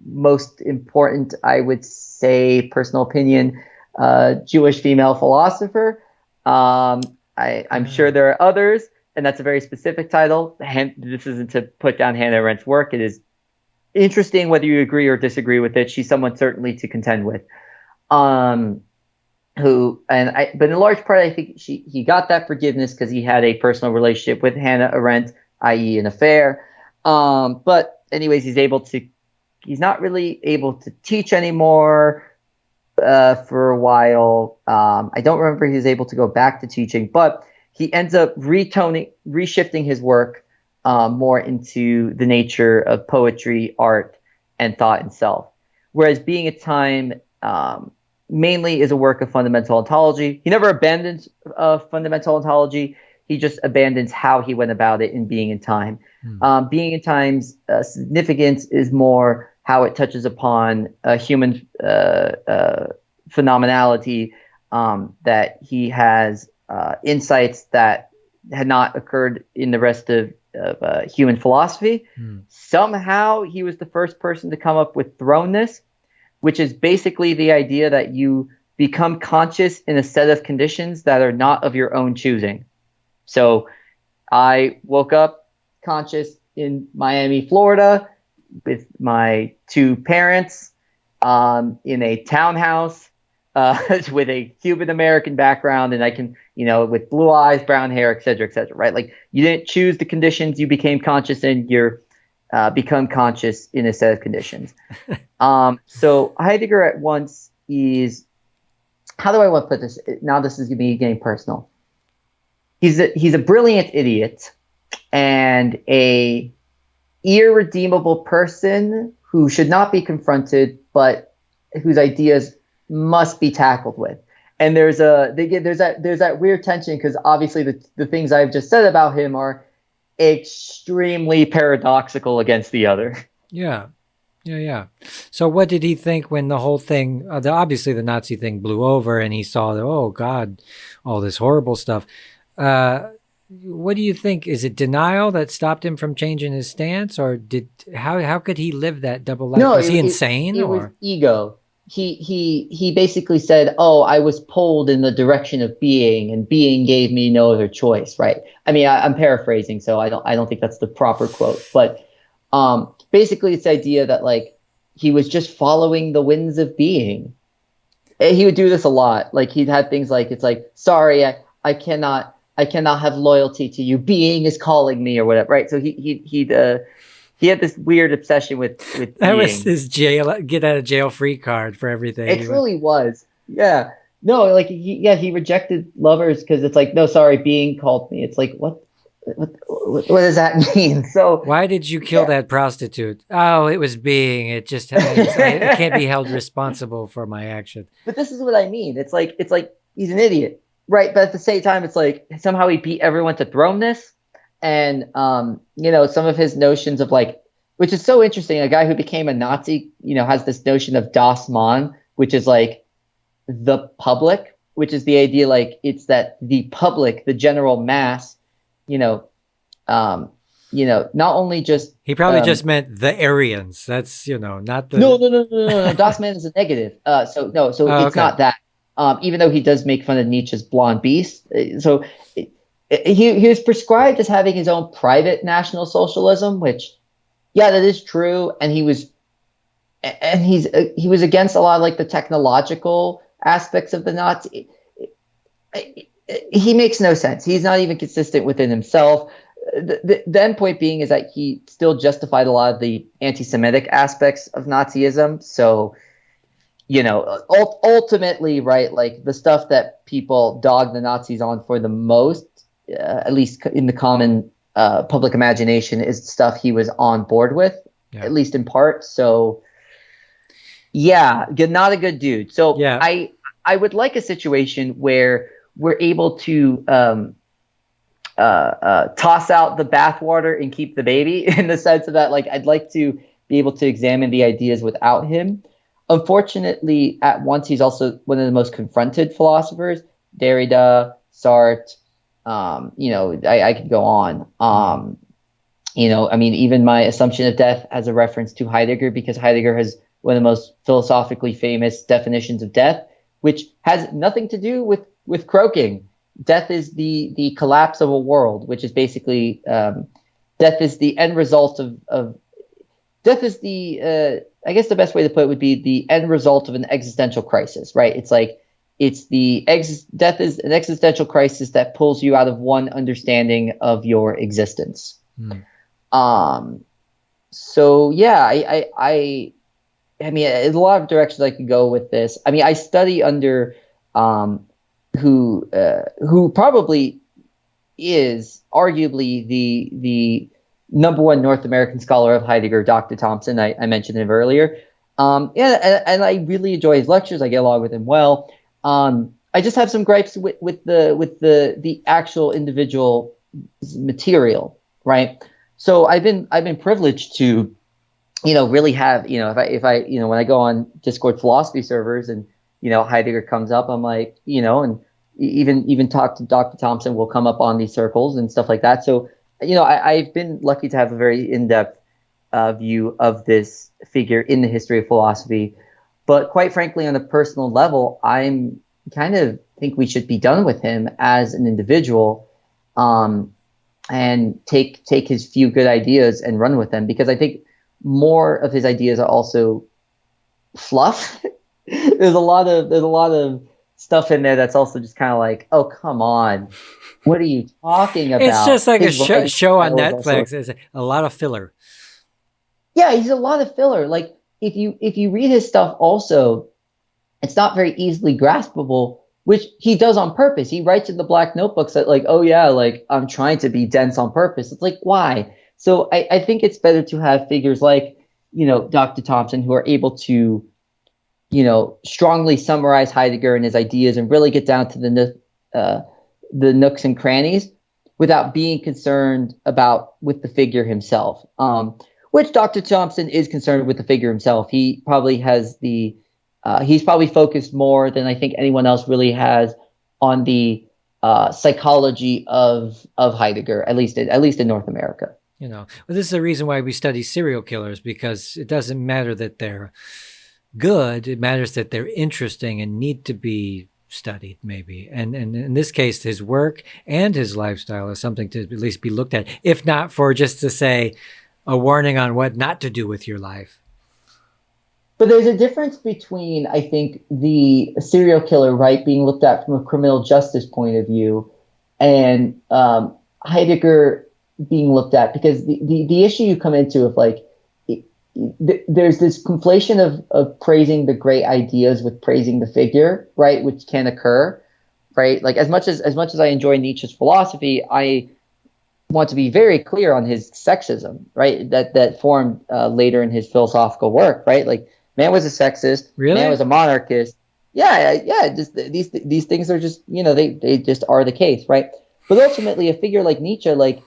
most important, I would say, personal opinion, Jewish female philosopher. I'm sure there are others, and that's a very specific title. This isn't to put down Hannah Arendt's work. It is interesting whether you agree or disagree with it. She's someone certainly to contend with. But in large part, I think he got that forgiveness because he had a personal relationship with Hannah Arendt, i.e., an affair. But anyways, he's not really able to teach anymore for a while. I don't remember he was able to go back to teaching, but he ends up reshifting his work more into the nature of poetry, art, and thought and self. Whereas Being in Time mainly is a work of fundamental ontology. He never abandons fundamental ontology. He just abandons how he went about it in Being in Time. Being in Time's significance is more how it touches upon human phenomenality, that he has insights that had not occurred in the rest of human philosophy. Somehow he was the first person to come up with thrownness, which is basically the idea that you become conscious in a set of conditions that are not of your own choosing. So I woke up conscious in Miami, Florida, with my two parents in a townhouse with a Cuban American background, and I can, with blue eyes, brown hair, et cetera, right? Like, you didn't choose the conditions you became conscious in. You're become conscious in a set of conditions. So Heidegger at once is, how do I want to put this? Now this is going to be getting personal. He's a brilliant idiot and a irredeemable person who should not be confronted, but whose ideas must be tackled with. And there's that weird tension, because obviously the things I've just said about him are extremely paradoxical against the other. Yeah. So what did he think when the whole thing, obviously the Nazi thing blew over and he saw that, oh God, all this horrible stuff. What do you think? Is it denial that stopped him from changing his stance, or how could he live that double life? No, was he insane? It was ego. He basically said, "Oh, I was pulled in the direction of being, and being gave me no other choice." Right? I mean, I'm paraphrasing, so I don't think that's the proper quote, but basically, it's the idea that like he was just following the winds of being. And he would do this a lot. Like, he'd had things like, it's like, sorry, I cannot have loyalty to you. Being is calling me, or whatever. Right? So he had this weird obsession with being. That was his get out of jail free card for everything. It truly was. Yeah. No, like he rejected lovers because it's like, no, sorry, being called me. It's like, what does that mean? So why did you kill that prostitute? Oh, it was being. It just it can't be held responsible for my action. But this is what I mean. It's like he's an idiot, right? But at the same time, it's like somehow he beat everyone to thrownness. And, some of his notions of like, which is so interesting, a guy who became a Nazi, has this notion of Das Mann, which is like the public, which is the idea, like, it's that the public, the general mass, not only just. He probably just meant the Aryans. That's, not the. No. Das Mann is a negative. So it's not that. Even though he does make fun of Nietzsche's blonde beast. So he was prescribed as having his own private National Socialism, which, yeah, that is true. And he was against a lot of like the technological aspects of the Nazi. He makes no sense. He's not even consistent within himself. The end point being is that he still justified a lot of the anti-Semitic aspects of Nazism. So, ultimately, right, like the stuff that people dog the Nazis on for the most, at least in the common public imagination, is stuff he was on board with, at least in part. So, yeah, not a good dude. So yeah. I would like a situation where we're able to toss out the bathwater and keep the baby, in the sense of that, like, I'd like to be able to examine the ideas without him. Unfortunately, at once, he's also one of the most confronted philosophers. Derrida, Sartre, I could go on. I mean, even my assumption of death has a reference to Heidegger, because Heidegger has one of the most philosophically famous definitions of death, which has nothing to do with croaking. death is the collapse of a world, which is basically death is the end result of death is the I guess the best way to put it would be the end result of an existential crisis, right? It's like death is an existential crisis that pulls you out of one understanding of your existence. So yeah, I mean, there's a lot of directions I could go with this. I mean, I study under who probably is arguably the number one North American scholar of Heidegger, Dr. Thompson. I mentioned him earlier. Yeah, and I really enjoy his lectures. I get along with him well. I just have some gripes with the actual individual material, right? So I've been privileged to, really have, if I when I go on Discord philosophy servers and Heidegger comes up, I'm like, and even talk to Dr. Thompson will come up on these circles and stuff like that. So I've been lucky to have a very in-depth view of this figure in the history of philosophy. But quite frankly, on a personal level, I'm kind of think we should be done with him as an individual, and take his few good ideas and run with them, because I think more of his ideas are also fluff. There's a lot of stuff in there that's also just kind of like, oh, come on. What are you talking about? It's just like His a show on style is Netflix. also- It's a lot of filler. Yeah, he's a lot of filler. Like if you read his stuff also, it's not very easily graspable, which he does on purpose. He writes in the black notebooks that like, oh yeah, like I'm trying to be dense on purpose. It's like, why? So I think it's better to have figures like, Dr. Thompson, who are able to, strongly summarize Heidegger and his ideas and really get down to the nooks and crannies without being concerned with the figure himself. Which Dr. Thompson is concerned with the figure himself. He probably has he's probably focused more than I think anyone else really has on the psychology of Heidegger, at least in North America. Well, this is the reason why we study serial killers, because it doesn't matter that they're good. It matters that they're interesting and need to be studied, maybe. And in this case, his work and his lifestyle is something to at least be looked at, if not for just to say a warning on what not to do with your life. But there's a difference between, I think, the serial killer, right, being looked at from a criminal justice point of view, and Heidegger being looked at, because the issue you come into of like, there's this conflation of praising the great ideas with praising the figure, right, which can occur, right? Like as much as I enjoy Nietzsche's philosophy, I want to be very clear on his sexism, right? That formed later in his philosophical work, right? Like man was a sexist, really? Man was a monarchist. Yeah. Just these things are just they just are the case, right? But ultimately, a figure like Nietzsche, like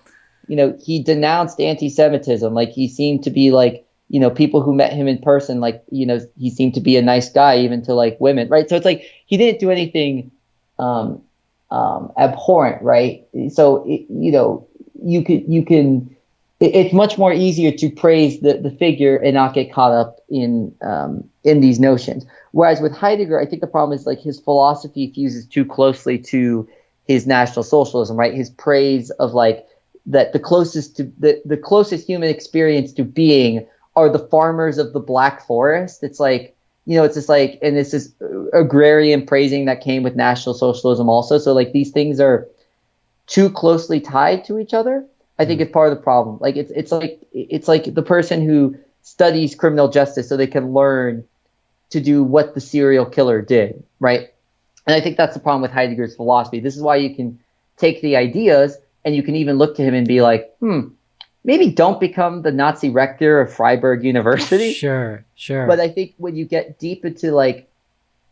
he denounced anti-Semitism. Like he seemed to be like people who met him in person, like he seemed to be a nice guy even to like women, right? So it's like he didn't do anything abhorrent, right? So it's much more easier to praise the figure and not get caught up in these notions. Whereas with Heidegger, I think the problem is like his philosophy fuses too closely to his National Socialism, right? His praise of like that the closest human experience to being are the farmers of the Black Forest. It's like, it's just like, and it's this agrarian praising that came with National Socialism also. So like these things are too closely tied to each other. I think it's part of the problem. Like it's like the person who studies criminal justice so they can learn to do what the serial killer did, right? And I think that's the problem with Heidegger's philosophy. This is why you can take the ideas and you can even look to him and be like, maybe don't become the Nazi rector of Freiburg University. Sure. But I think when you get deep into like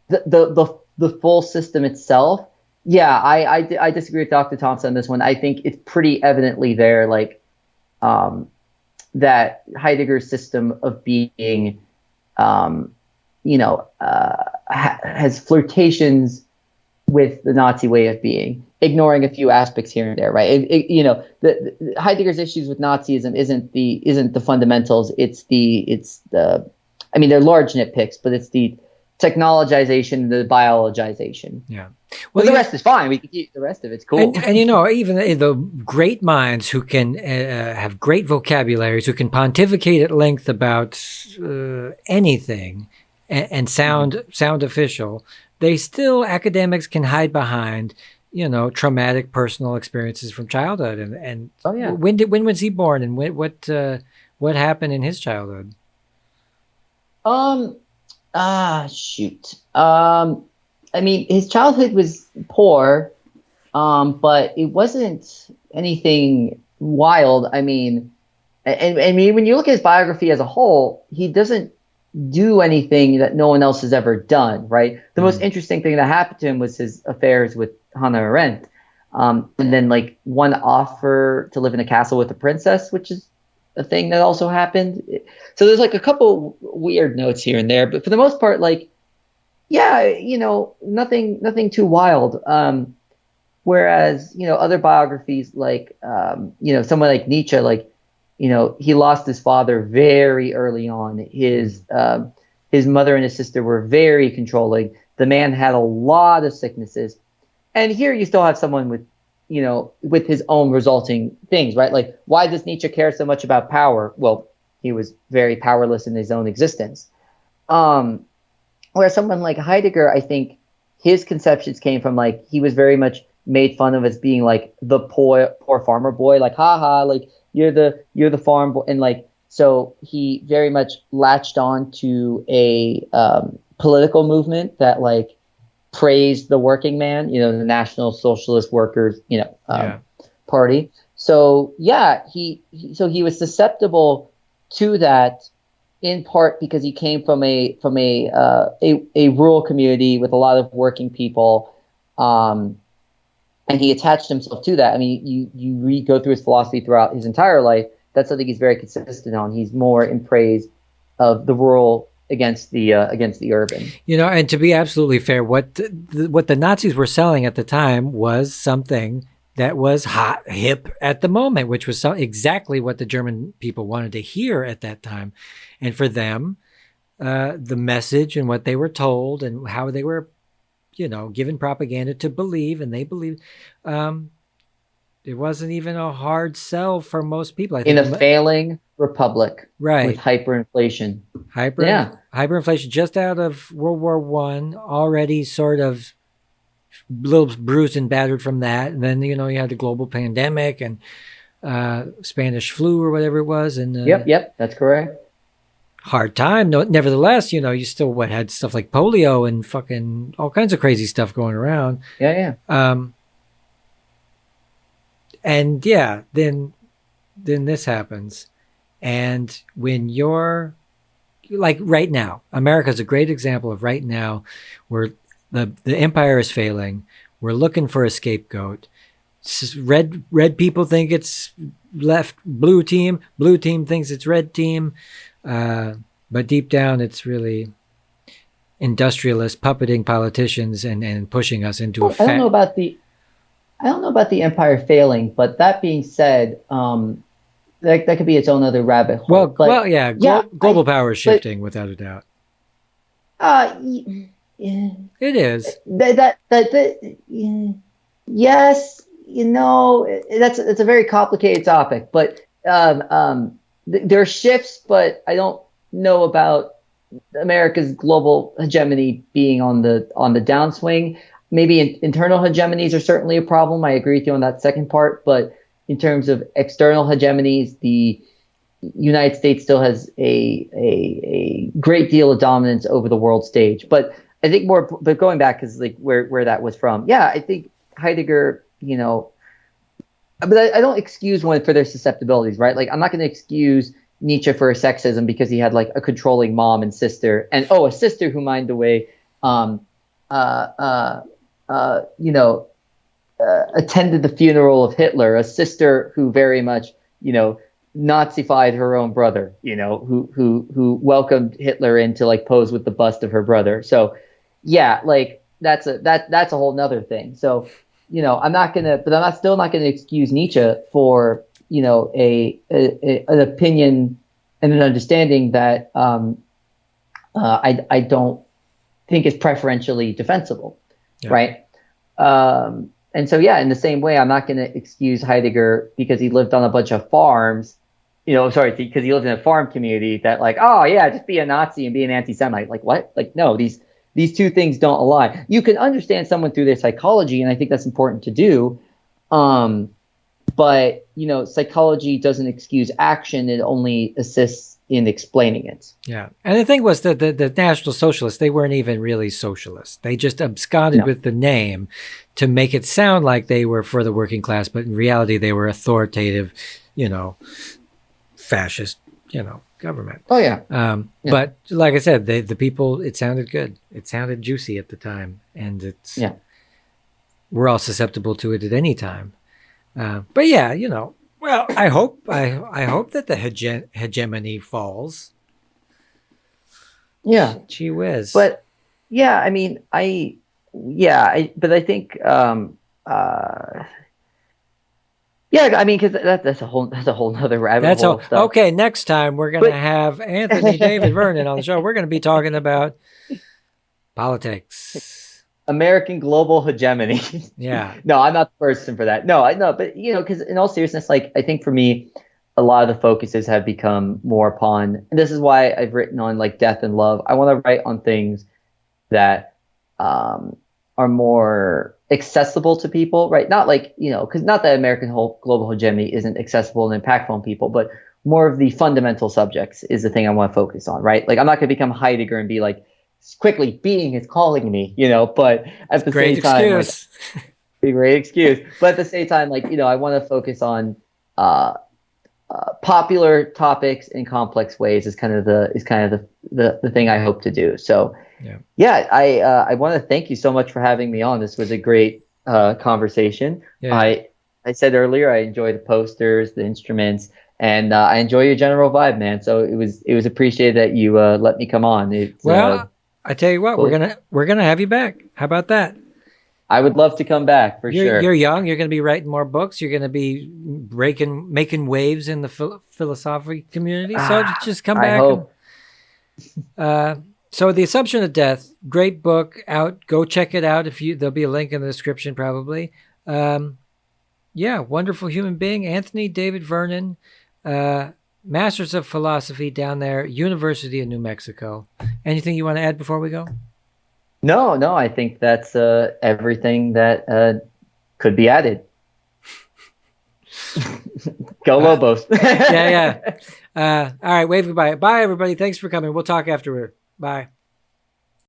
the full system itself, yeah, I disagree with Dr. Thompson on this one. I think it's pretty evidently there, like that Heidegger's system of being, has flirtations with the Nazi way of being, ignoring a few aspects here and there, right? The Heidegger's issues with Nazism isn't the fundamentals. It's the I mean, they're large nitpicks, but it's the technologization, the biologization. Yeah. Well, the rest is fine. We can keep the rest of it's cool. And even the great minds who can have great vocabularies, who can pontificate at length about anything and sound official, they still, academics can hide behind, traumatic personal experiences from childhood. And oh yeah, when was he born, and what happened in his childhood? Shoot. I mean, his childhood was poor, but it wasn't anything wild. I mean, and I mean, when you look at his biography as a whole, he doesn't do anything that no one else has ever done, right? The most interesting thing that happened to him was his affairs with Hannah Arendt. And then like one offer to live in a castle with a princess, which is a thing that also happened. So there's like a couple weird notes here and there, but for the most part, like, yeah, nothing too wild. Whereas, other biographies like, someone like Nietzsche, like, he lost his father very early on. His mother and his sister were very controlling. The man had a lot of sicknesses. And here you still have someone with, with his own resulting things, right? Like, why does Nietzsche care so much about power? Well, he was very powerless in his own existence. Whereas someone like Heidegger, I think his conceptions came from like, he was very much made fun of as being like the poor farmer boy, like, haha, like you're the farm boy. And like, so he very much latched on to a political movement that like praised the working man, the National Socialist Workers, party. So yeah, he was susceptible to that in part because he came from a rural community with a lot of working people, and he attached himself to that. I mean, you go through his philosophy throughout his entire life. That's something he's very consistent on. He's more in praise of the rural against the urban. And to be absolutely fair, what the Nazis were selling at the time was something that was hot, hip at the moment, which was exactly what the German people wanted to hear at that time. And for them, the message and what they were told and how they were, given propaganda to believe, and they believed, it wasn't even a hard sell for most people. I think in a failing republic, right, with hyperinflation. Hyperinflation just out of World War I, already sort of little bruised and battered from that. And then, you had the global pandemic and Spanish flu or whatever it was. And Yep, that's correct. Hard time. No, nevertheless, you still had stuff like polio and fucking all kinds of crazy stuff going around. Yeah. And yeah, then this happens. And when you're like right now, America's a great example of right now where the empire is failing. We're looking for a scapegoat. Red people think it's left blue team thinks it's red team. But deep down, it's really industrialist puppeting politicians and pushing us into I don't know about the empire failing, but that being said, that could be its own other rabbit hole. Global power is shifting without a doubt. It is. Yes, that's a very complicated topic, but there are shifts, but I don't know about America's global hegemony being on the downswing. Maybe internal hegemonies are certainly a problem. I agree with you on that second part, but in terms of external hegemonies, the United States still has a great deal of dominance over the world stage. But I think but going back, because like where that was from, yeah, I think Heidegger, but I don't excuse one for their susceptibilities, right? Like I'm not going to excuse Nietzsche for sexism because he had like a controlling mom and sister, and a sister who, mind the way, attended the funeral of Hitler, a sister who very much, Nazified her own brother, who welcomed Hitler in to like pose with the bust of her brother. So yeah, like that's a whole nother thing. So, I'm still not gonna excuse Nietzsche for, an opinion and an understanding that I don't think is preferentially defensible, Yeah. right? And so, yeah, in the same way, I'm not going to excuse Heidegger because he lived on a bunch of farms, because he lived in a farm community that like, oh yeah, just be a Nazi and be an anti-Semite. Like what? Like no, these two things don't align. You can understand someone through their psychology, and I think that's important to do. But psychology doesn't excuse action; it only assists in explaining it. Yeah. And the thing was that the National Socialists, they weren't even really socialists. They just absconded No. with the name to make it sound like they were for the working class, but in reality they were authoritative, fascist, government. Oh yeah. Yeah. But like I said, the people, it sounded good. It sounded juicy at the time, and we're all susceptible to it at any time. But yeah, well, I hope that the hegemony falls. Yeah. Gee whiz. But yeah, I mean, but I think, yeah, I mean, because that's a whole nother rabbit hole of stuff. Okay, next time we're going to have Anthony David Vernon on the show. We're going to be talking about politics. American global hegemony. Yeah. No, I'm not the person for that. No, I know, but because in all seriousness, like I think for me, a lot of the focuses have become more upon, and this is why I've written on like death and love. I want to write on things that are more accessible to people, right? Not like, because not that American global hegemony isn't accessible and impactful on people, but more of the fundamental subjects is the thing I want to focus on, right? Like I'm not going to become Heidegger and be like, quickly, being is calling me, but at the same time, like, a great excuse. But at the same time, like, I want to focus on popular topics in complex ways is kind of the thing I hope to do. So I want to thank you so much for having me on. This was a great conversation. Yeah. I said earlier I enjoy the posters, the instruments, and I enjoy your general vibe, man. So it was appreciated that you let me come on. I tell you what, cool. we're gonna have you back. How about that? I would love to come back for sure. You're young. You're going to be writing more books. You're going to be making waves in the philosophy community. So just come back. I hope. So The Assumption of Death, great book out. Go check it out. There'll be a link in the description probably. Wonderful human being, Anthony David Vernon, Masters of Philosophy down there, University of New Mexico. Anything you want to add before we go? No, I think that's everything that could be added. Go Lobos. Yeah. All right, wave goodbye. Bye, everybody. Thanks for coming. We'll talk afterward. Bye.